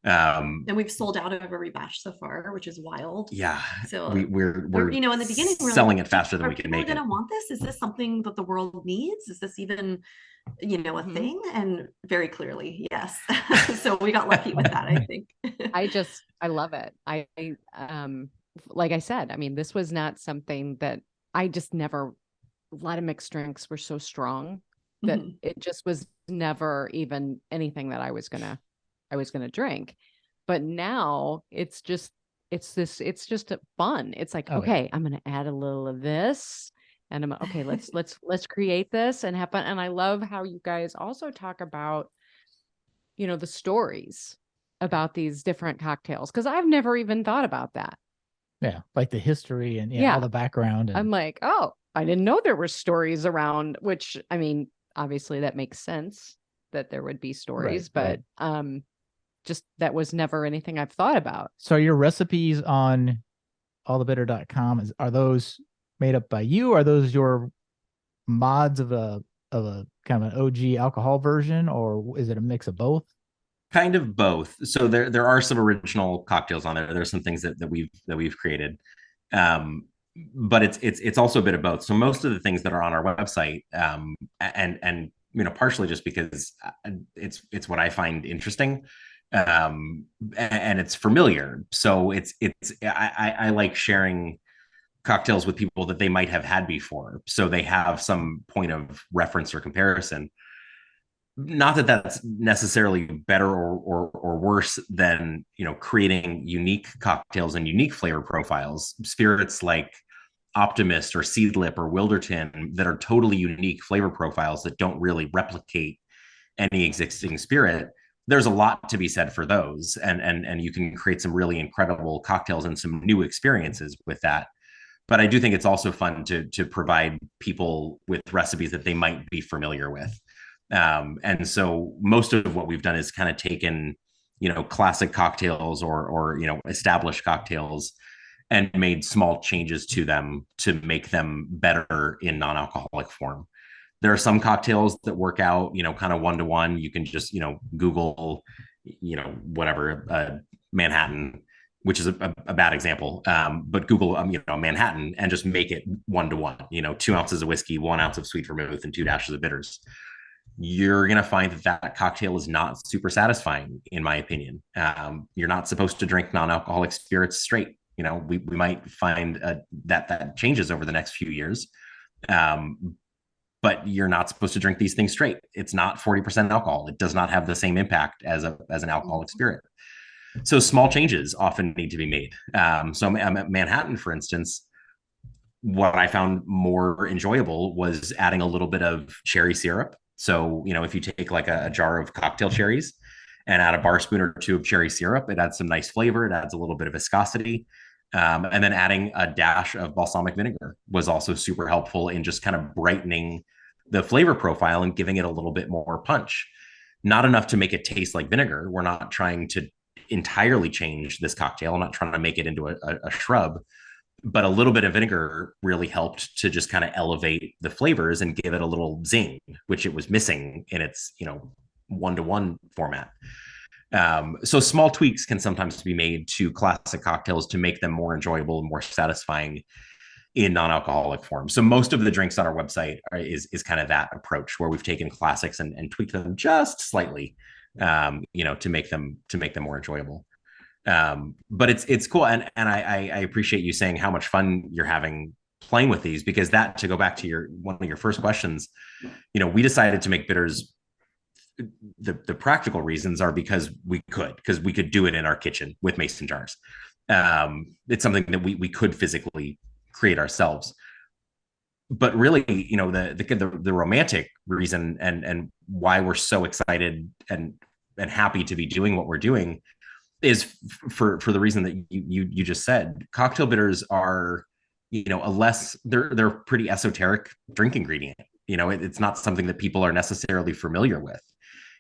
And we've sold out of every batch so far, which is wild. Yeah, So we're you know, in the beginning, we're like, selling it faster than are we can people make going it. to want this? Is this something that the world needs? Is this even, you know, a thing? And very clearly, yes. So we got lucky with that, I think. I love it. Like I said, I mean, this was not something that I just never, a lot of mixed drinks were so strong that Mhm. it just was never even anything that I was gonna drink. But now it's just fun. It's like, Oh, yeah. okay, I'm gonna add a little of this, and I'm okay, let's create this and have fun. And I love how you guys also talk about, the stories about these different cocktails, because I've never even thought about that. Yeah. Like the history and all Yeah. the background. And I'm like, oh, I didn't know there were stories around, which I mean, obviously that makes sense that there would be stories, right. but just that was never anything I've thought about. So your recipes on allthebitter.com, are those made up by you? Are those your mods of a kind of an OG alcohol version, or is it a mix of both? Kind of both. So there are some original cocktails on there. There's some things that we've created. Um, but it's also a bit of both. So most of the things that are on our website, and partially just because it's what I find interesting, and it's familiar. So I like sharing cocktails with people that they might have had before, so they have some point of reference or comparison. Not that that's necessarily better or worse than creating unique cocktails and unique flavor profiles. Spirits like Optimist or Seedlip or Wilderton that are totally unique flavor profiles that don't really replicate any existing spirit. There's a lot to be said for those, and you can create some really incredible cocktails and some new experiences with that. But I do think it's also fun to provide people with recipes that they might be familiar with. And so most of what we've done is kind of taken, classic cocktails or established cocktails and made small changes to them to make them better in non-alcoholic form. There are some cocktails that work out, kind of one-to-one. You can just, Google, whatever, Manhattan, which is a bad example. But Google, Manhattan and just make it one-to-one, 2 ounces of whiskey, 1 ounce of sweet vermouth, and 2 dashes of bitters. You're going to find that cocktail is not super satisfying, in my opinion. You're not supposed to drink non-alcoholic spirits straight. We might find that changes over the next few years. But you're not supposed to drink these things straight. It's not 40% alcohol. It does not have the same impact as an alcoholic spirit. So small changes often need to be made. So Manhattan, for instance, what I found more enjoyable was adding a little bit of cherry syrup. So, if you take like a jar of cocktail cherries and add a bar spoon or two of cherry syrup, it adds some nice flavor. It adds a little bit of viscosity. And then adding a dash of balsamic vinegar was also super helpful in just kind of brightening the flavor profile and giving it a little bit more punch. Not enough to make it taste like vinegar. We're not trying to entirely change this cocktail. I'm not trying to make it into a shrub, but a little bit of vinegar really helped to just kind of elevate the flavors and give it a little zing, which it was missing in its, one-to-one format. So small tweaks can sometimes be made to classic cocktails to make them more enjoyable and more satisfying in non-alcoholic form. So most of the drinks on our website is kind of that approach where we've taken classics and tweaked them just slightly, to make them more enjoyable. But it's cool, and I appreciate you saying how much fun you're having playing with these, because that, to go back to one of your first questions, we decided to make bitters. The practical reasons are because we could do it in our kitchen with mason jars. It's something that we could physically create ourselves. But really, the romantic reason and why we're so excited and happy to be doing what we're doing is for the reason that you just said. Cocktail bitters are a less they're pretty esoteric drink ingredient. It's not something that people are necessarily familiar with.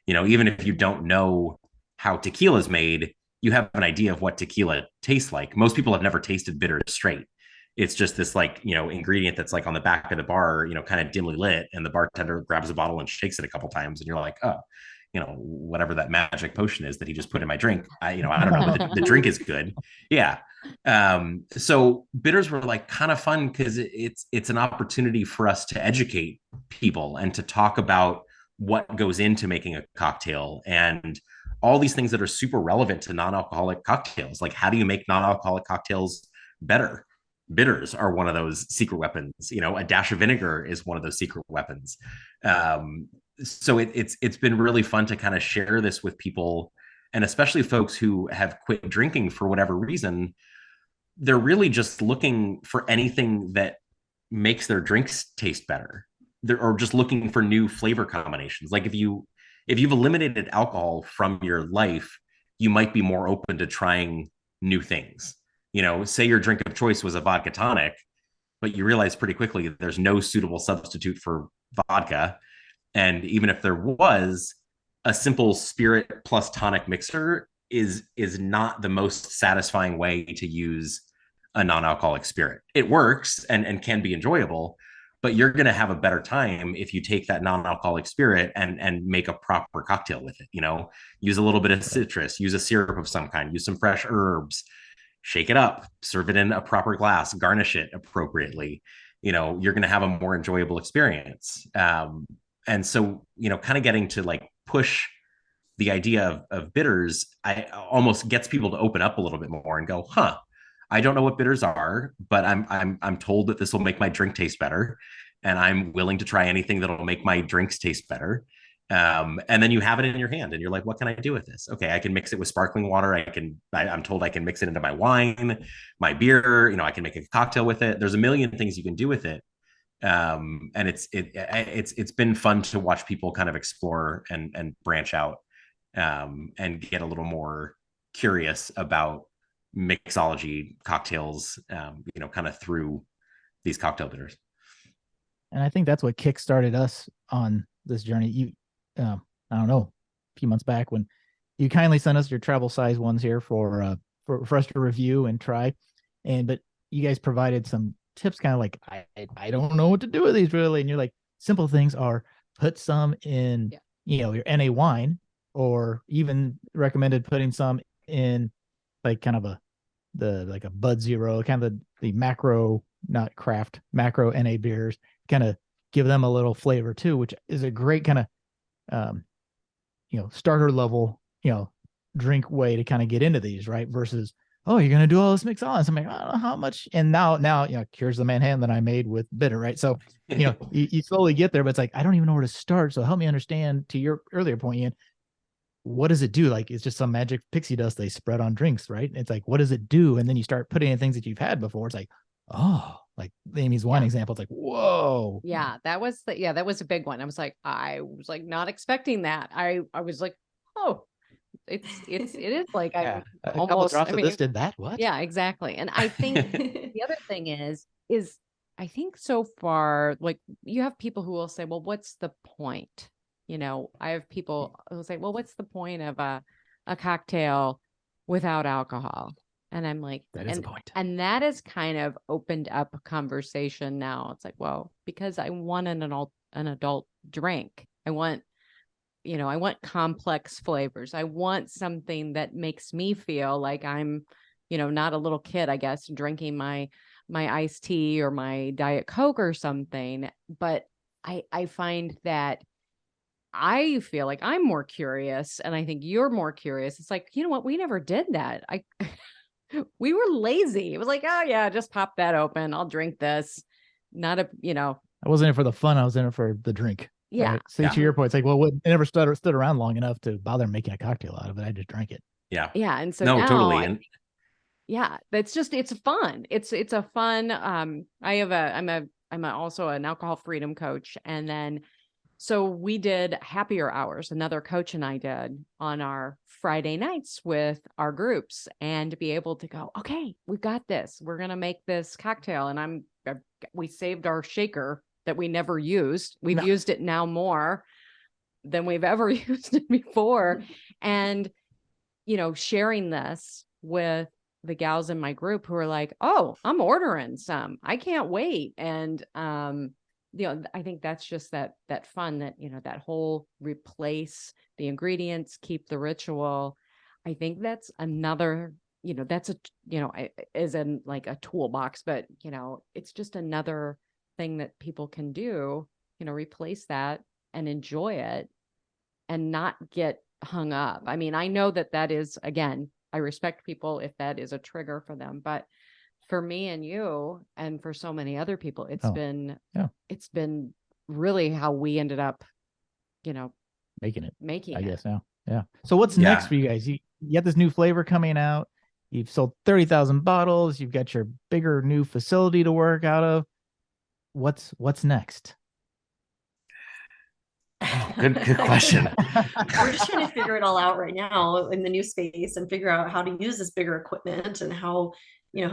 Even if you don't know how tequila is made, you have an idea of what tequila tastes like. Most people have never tasted bitter straight. It's just this ingredient that's like on the back of the bar, kind of dimly lit, and the bartender grabs a bottle and shakes it a couple times, and you're like, oh, whatever that magic potion is that he just put in my drink. I don't know, but the drink is good. Yeah. So bitters were like kind of fun because it's an opportunity for us to educate people and to talk about what goes into making a cocktail and all these things that are super relevant to non-alcoholic cocktails. Like, how do you make non-alcoholic cocktails better? Bitters are one of those secret weapons. A dash of vinegar is one of those secret weapons. So it's been really fun to kind of share this with people, and especially folks who have quit drinking for whatever reason. They're really just looking for anything that makes their drinks taste better. Or just looking for new flavor combinations. Like if you've eliminated alcohol from your life, you might be more open to trying new things. Say your drink of choice was a vodka tonic, but you realize pretty quickly there's no suitable substitute for vodka. And even if there was, a simple spirit plus tonic mixer is not the most satisfying way to use a non-alcoholic spirit. It works and can be enjoyable, but you're going to have a better time if you take that non-alcoholic spirit and make a proper cocktail with it. Use a little bit of citrus, use a syrup of some kind, use some fresh herbs, shake it up, serve it in a proper glass, garnish it appropriately. You're going to have a more enjoyable experience. And so, kind of getting to like push the idea of bitters, I almost gets people to open up a little bit more and go, huh, I don't know what bitters are, but I'm told that this will make my drink taste better, and I'm willing to try anything that'll make my drinks taste better. And then you have it in your hand, and you're like, what can I do with this? Okay, I can mix it with sparkling water. I'm told I can mix it into my wine, my beer. I can make a cocktail with it. There's a million things you can do with it. And it's been fun to watch people kind of explore and branch out, and get a little more curious about mixology cocktails, kind of through these cocktail bitters. And I think that's what kickstarted us on this journey. I don't know, a few months back when you kindly sent us your travel size ones here for us to review and try. But you guys provided some tips, kind of like, I don't know what to do with these really. And you're like, simple things are put some in, your NA wine, or even recommended putting some in like kind of like a Bud Zero, kind of the macro, not craft, macro NA beers, kind of give them a little flavor too, which is a great kind of, starter level, drink way to kind of get into these, right? Versus, oh, you're going to do all this mixology. I'm like, I don't know how much. And now, here's the Manhattan that I made with bitter, right? So, you slowly get there, but it's like, I don't even know where to start. So help me understand, to your earlier point, Ian, what does it do? Like, it's just some magic pixie dust they spread on drinks, right? It's like, what does it do? And then you start putting in things that you've had before. It's like, oh, like Amy's wine example. It's like, whoa. Yeah, that was a big one. I was like not expecting that. I was like, oh, it is like, yeah, a couple drops of this did that. What? Yeah, exactly. And I think the other thing is I think so far, like, you have people who will say, well, what's the point? I have people who say, well, what's the point of a cocktail without alcohol? And I'm like, that is a point. And that has kind of opened up a conversation now. It's like, well, because I want an adult drink. I want complex flavors. I want something that makes me feel like I'm, not a little kid, I guess, drinking my iced tea or my Diet Coke or something. But I find that I feel like I'm more curious, and I think you're more curious. It's like, you know what? We never did that. We were lazy. It was like, oh yeah, just pop that open. I'll drink this. Not a, I wasn't in it for the fun. I was in it for the drink. Yeah. Right? So to your point, it's like, well, it never stood around long enough to bother making a cocktail out of it. I just drank it. Yeah. Yeah. And so no, now, totally. It's fun. It's a fun, I'm also an alcohol freedom coach. And then, So we did happier hours, another coach and I did on our Friday nights with our groups, and to be able to go, okay, we've got this. We're going to make this cocktail. And we saved our shaker that we never used. We've used it now more than we've ever used it before. And, sharing this with the gals in my group who are like, oh, I'm ordering some. I can't wait. And, I think that's just that fun that, that whole replace the ingredients, keep the ritual. I think that's another, that's is in like a toolbox, but, it's just another thing that people can do, replace that and enjoy it and not get hung up. I mean, I know that is, again, I respect people if that is a trigger for them, but for me and you and for so many other people, it's been really how we ended up, making it, I guess now. Yeah. So what's next for you guys? You got this new flavor coming out. You've sold 30,000 bottles. You've got your bigger new facility to work out of. What's next? Oh, good question. We're just trying to figure it all out right now in the new space and figure out how to use this bigger equipment and how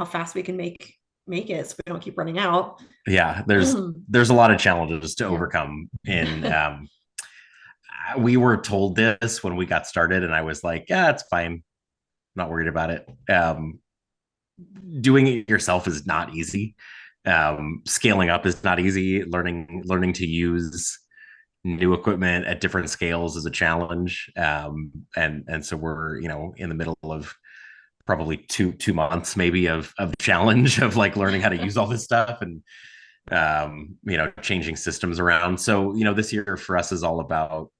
fast we can make it so we don't keep running out. Yeah, there's a lot of challenges to overcome. And we were told this when we got started, and I was like, yeah, it's fine. I'm not worried about it. Doing it yourself is not easy. Scaling up is not easy. Learning to use new equipment at different scales is a challenge. And so we're, in the middle of probably two months maybe of challenge of like learning how to use all this stuff and, changing systems around. So, this year for us is all about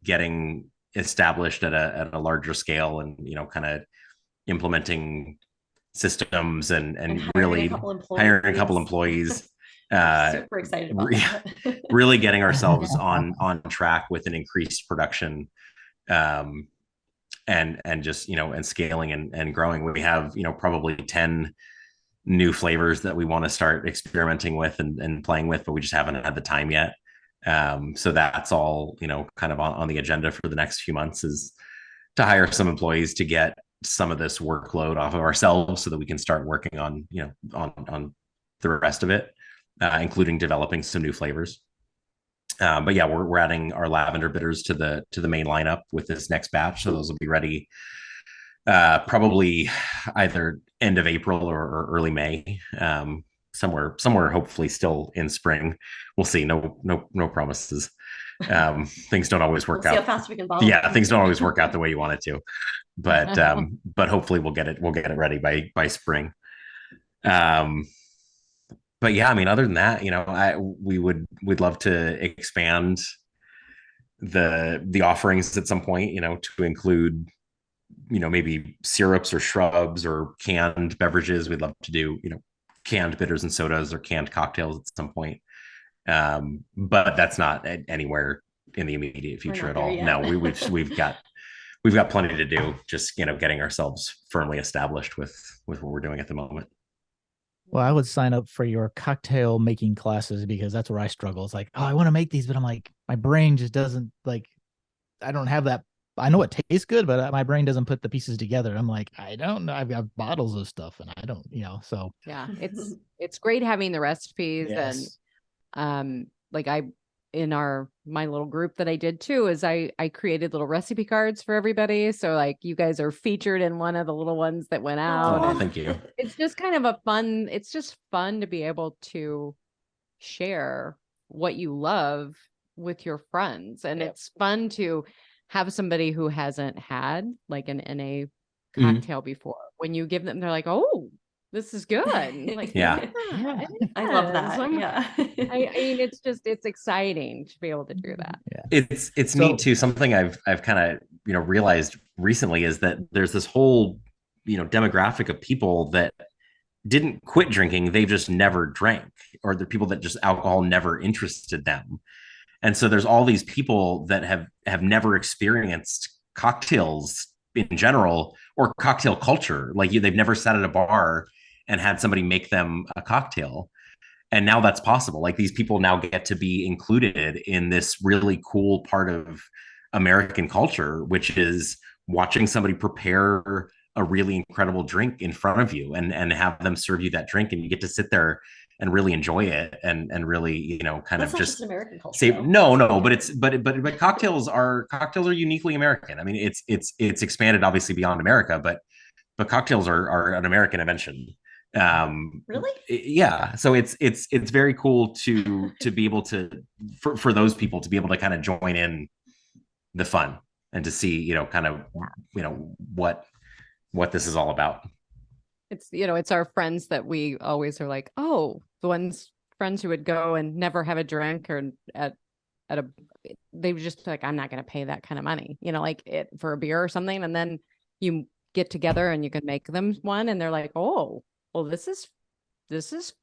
getting established at a larger scale and, kind of implementing systems and really hiring a couple employees. Super excited about that. Really getting ourselves on track with an increased production, and just and scaling and growing. We have probably 10 new flavors that we want to start experimenting with and playing with, but we just haven't had the time yet. So that's all kind of on the agenda for the next few months, is to hire some employees to get some of this workload off of ourselves so that we can start working on on the rest of it. Including developing some new flavors. But yeah, we're adding our lavender bitters to the main lineup with this next batch. So those will be ready probably either end of April or early May. Somewhere hopefully still in spring. We'll see. No promises. Things don't always work out. See how fast we can bottle. Yeah, things don't always work out the way you want it to. But hopefully we'll get it ready by spring. But yeah, I mean, other than that, we'd love to expand the offerings at some point, to include, maybe syrups or shrubs or canned beverages. We'd love to do, canned bitters and sodas or canned cocktails at some point. But that's not anywhere in the immediate future at all. No, we've got plenty to do. Just, getting ourselves firmly established with what we're doing at the moment. Well, I would sign up for your cocktail making classes because that's where I struggle. It's like, oh, I want to make these, but I'm like, my brain just doesn't I don't have that. I know it tastes good, but my brain doesn't put the pieces together. I'm like, I don't know. I've got bottles of stuff and I don't, so. Yeah, it's great having the recipes. Yes. And in my little group that I did too, is I created little recipe cards for everybody. So like you guys are featured in one of the little ones that went out. Oh, thank you. It's just kind of it's just fun to be able to share what you love with your friends. And it's fun to have somebody who hasn't had like an NA cocktail before. When you give them, they're like, oh, this is good. Like, yeah. I love that. I mean, it's exciting to be able to do that. Yeah. It's neat too. Something I've kind of, realized recently is that there's this whole, demographic of people that didn't quit drinking. They've just never drank, or the people that just alcohol never interested them. And so there's all these people that have never experienced cocktails in general or cocktail culture. Like they've never sat at a bar and had somebody make them a cocktail. and now that's possible. Like these people now get to be included in this really cool part of American culture, which is watching somebody prepare a really incredible drink in front of you and have them serve you that drink, and you get to sit there and really enjoy it and really, you know, kind That's of just just American culture. say no, but it's but cocktails are uniquely American. I mean, it's expanded obviously beyond America, but cocktails are an American invention. Really? Yeah, so it's very cool to be able to for those people to be able to kind of join in the fun and to see, you know, kind of, you know, what this is all about. It's, you know, it's our friends that we always are like, oh, the ones friends who would go and never have a drink or at a, they would just be like, I'm not going to pay that kind of money, you know, like it for a beer or something. And then you get together and you can make them one and they're like, oh, well, this is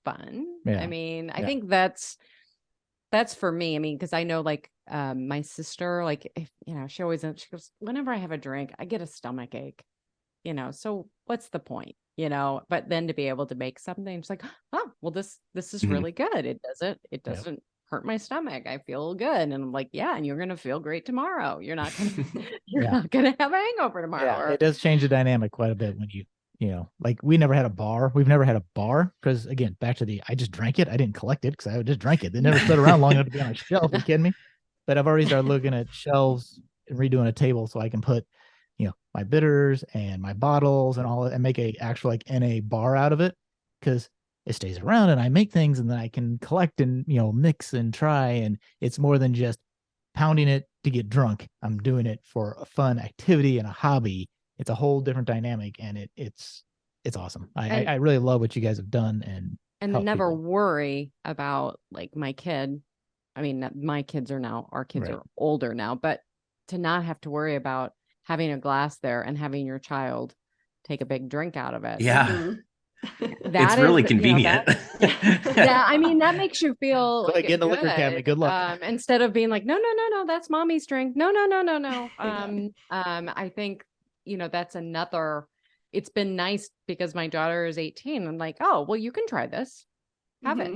fun. Yeah. I mean, I think that's for me. I mean, because I know like my sister, like, if, you know, she goes, whenever I have a drink, I get a stomach ache, you know, so what's the point, you know? But then to be able to make something, it's like, oh, well, this is really good. It doesn't hurt my stomach. I feel good. And I'm like, yeah, and you're gonna feel great tomorrow. You're not gonna have a hangover tomorrow. Yeah, it does change the dynamic quite a bit when you know, like we never had a bar. We've never had a bar because, again, back to I just drank it. I didn't collect it because I just drank it. They never stood around long enough to be on a shelf. Are you kidding me? But I've already started looking at shelves and redoing a table so I can put, you know, my bitters and my bottles and all, and make a actual like NA bar out of it, because it stays around and I make things and then I can collect and, you know, mix and try. And it's more than just pounding it to get drunk. I'm doing it for a fun activity and a hobby. It's a whole different dynamic, and it's awesome. I really love what you guys have done, and never people worry about like my kid. I mean, my kids are now, our kids are older now, but to not have to worry about having a glass there and having your child take a big drink out of it. Yeah. Mm-hmm. It's really convenient. You know, yeah, I mean, that makes you feel like get in the liquor cabinet. Good luck. Instead of being like, no, that's mommy's drink. No. I think, you know, that's another. It's been nice because my daughter is 18. I'm like, oh, well, you can try this. Have it.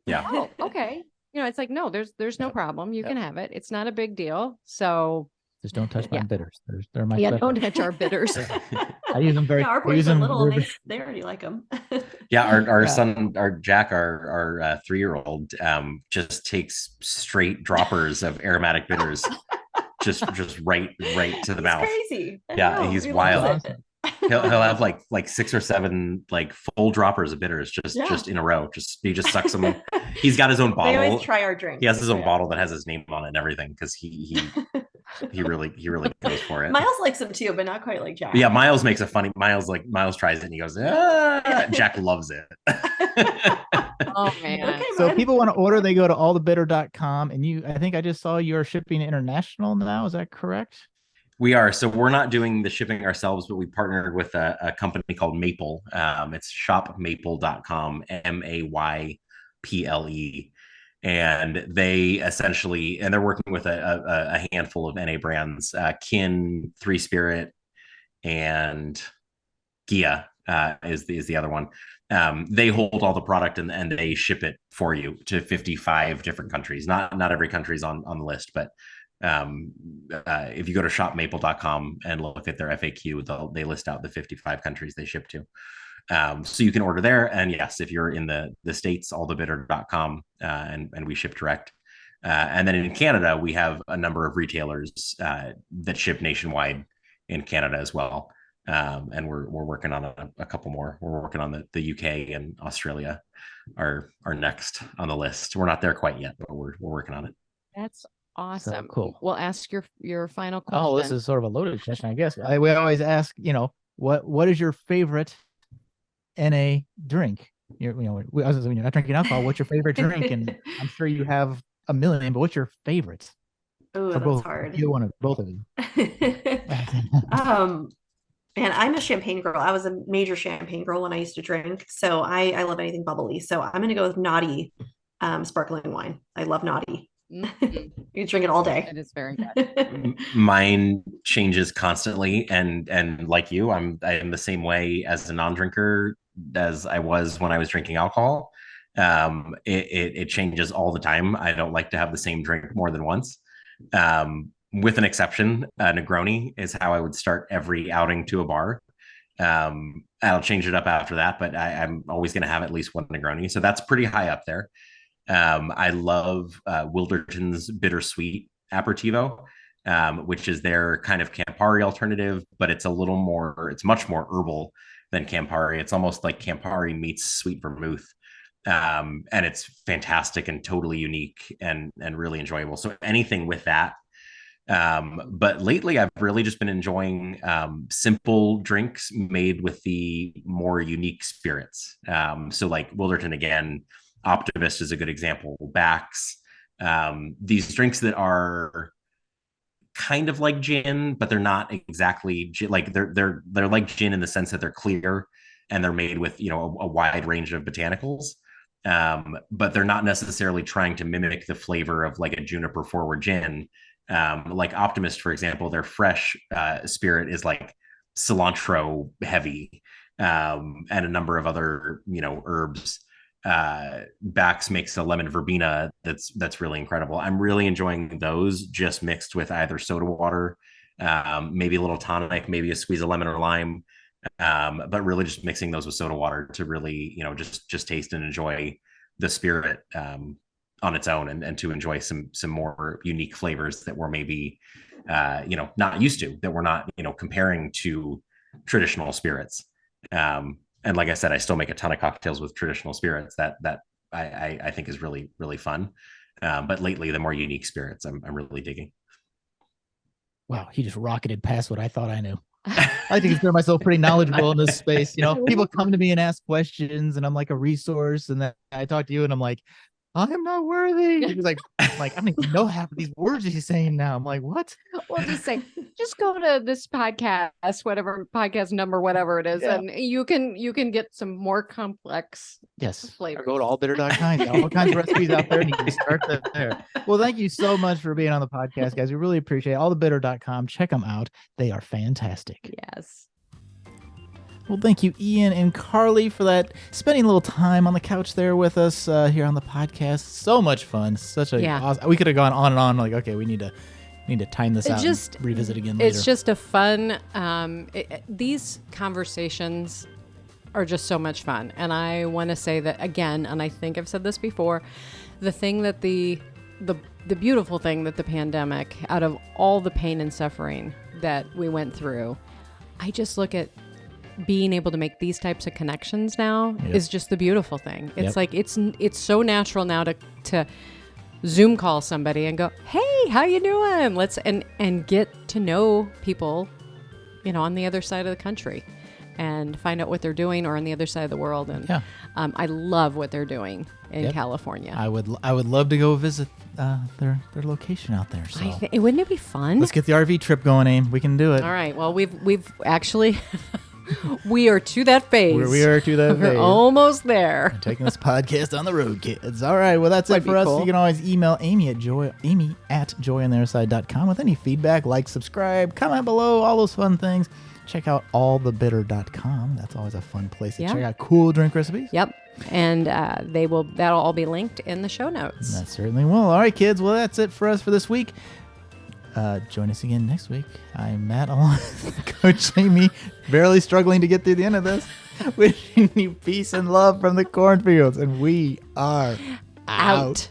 Yeah. Oh, okay. You know, it's like, no, there's no problem. You can have it. It's not a big deal. So just don't touch my bitters. They're my don't touch our bitters. I use them very. Yeah, our boys are little. They already like them. Yeah, our son, our Jack, our 3-year-old, just takes straight droppers of aromatic bitters, just right to the mouth. Crazy. Yeah, he's wild. He'll have like 6 or 7 like full droppers of bitters just in a row. He just sucks them. He's got his own bottle. They always try our drink. He has his own bottle that has his name on it and everything, because he really goes for it. Miles likes them too, but not quite like Jack. Yeah, Miles makes a funny. Miles tries it and he goes, ah! Jack loves it. Oh man. Okay, so if people want to order, they go to allthebitter.com, and I think I just saw you're shipping international now. Is that correct? We are. So we're not doing the shipping ourselves, but we partnered with a company called Maple. It's shopmaple.com, MAYPLE. And they essentially, and they're working with a handful of NA brands, Kin, Three Spirit, and Gia is the other one. They hold all the product and they ship it for you to 55 different countries. Not every country's on the list, but if you go to shopmaple.com and look at their FAQ, they list out the 55 countries they ship to. So you can order there. And yes, if you're in the States, allthebitter.com, and we ship direct. And then in Canada, we have a number of retailers that ship nationwide in Canada as well. And we're working on a couple more. We're working on the UK and Australia are next on the list. We're not there quite yet, but we're working on it. That's awesome. So cool. We'll ask your final question. Oh, this is sort of a loaded question, I guess. We always ask, you know, what is your favorite NA drink? You're not drinking alcohol. What's your favorite drink? And I'm sure you have a million, but what's your favorite? Oh, that's hard. You want both of you. Man, I'm a champagne girl. I was a major champagne girl when I used to drink. So I love anything bubbly. So I'm going to go with Naughty sparkling wine. I love Naughty. Mm-hmm. You drink it all day. It is very good. Mine changes constantly, and like you, I am the same way as a non-drinker as I was when I was drinking alcohol. It changes all the time. I don't like to have the same drink more than once. With an exception, Negroni is how I would start every outing to a bar. I'll change it up after that, but I'm always going to have at least one Negroni. So that's pretty high up there. I love Wilderton's Bittersweet Aperitivo, which is their kind of Campari alternative, but it's much more herbal than Campari. It's almost like Campari meets sweet vermouth. And it's fantastic and totally unique and really enjoyable. So anything with that. But lately I've really just been enjoying simple drinks made with the more unique spirits. So like Wilderton again, Optimist is a good example. Backs, these drinks that are kind of like gin, but they're not exactly gin. Like they're like gin in the sense that they're clear and they're made with a wide range of botanicals. But they're not necessarily trying to mimic the flavor of like a juniper forward gin. Like Optimist, for example, their fresh spirit is like cilantro heavy, and a number of other herbs. Bax makes a lemon verbena that's really incredible. I'm really enjoying those just mixed with either soda water, maybe a little tonic, maybe a squeeze of lemon or lime, but really just mixing those with soda water to really just taste and enjoy the spirit on its own, and to enjoy some more unique flavors that we're maybe not used to, that we're not comparing to traditional spirits. And like I said, I still make a ton of cocktails with traditional spirits that I think is really, really fun. But lately, the more unique spirits I'm really digging. Wow, he just rocketed past what I thought I knew. I think I consider myself pretty knowledgeable in this space. People come to me and ask questions, and I'm like a resource. And then I talk to you, and I'm like, I am not worthy. He's like, I don't even know half of these words he's saying now. I'm like, what? Well, just go to this podcast, whatever podcast number, whatever it is, and you can get some more complex flavors. Go to allbitter.com. All kinds of recipes out there, and you can start there. Well, thank you so much for being on the podcast, guys. We really appreciate it. Allthebitter.com. Check them out. They are fantastic. Yes. Well, thank you, Ian and Carly, for that, spending a little time on the couch there with us here on the podcast. So much fun. Such a awesome, we could have gone on and on. Like, okay, we need to time this out and revisit again later. It's just a fun. These conversations are just so much fun, and I want to say that again. And I think I've said this before. The thing that the beautiful thing that the pandemic, out of all the pain and suffering that we went through, I just look at being able to make these types of connections now is just the beautiful thing. It's like it's so natural now to Zoom call somebody and go, hey, how you doing? Let's and get to know people, on the other side of the country, and find out what they're doing, or on the other side of the world. And I love what they're doing in California. I would love to go visit their location out there. So wouldn't it be fun? Let's get the RV trip going, Aim. We can do it. All right. Well, we've actually. We are to that phase. We are to that phase. We're almost there. We're taking this podcast on the road, kids. All right. Well, that's it for us. Cool. You can always email Amy at joyontheotherside.com with any feedback, like, subscribe, comment below, all those fun things. Check out allthebitter.com. That's always a fun place to check out cool drink recipes. Yep. And that'll all be linked in the show notes. That certainly will. All right, kids. Well, that's it for us for this week. Join us again next week. I'm Matt, along with Coach Amy, barely struggling to get through the end of this. Wishing you peace and love from the cornfields, and we are out.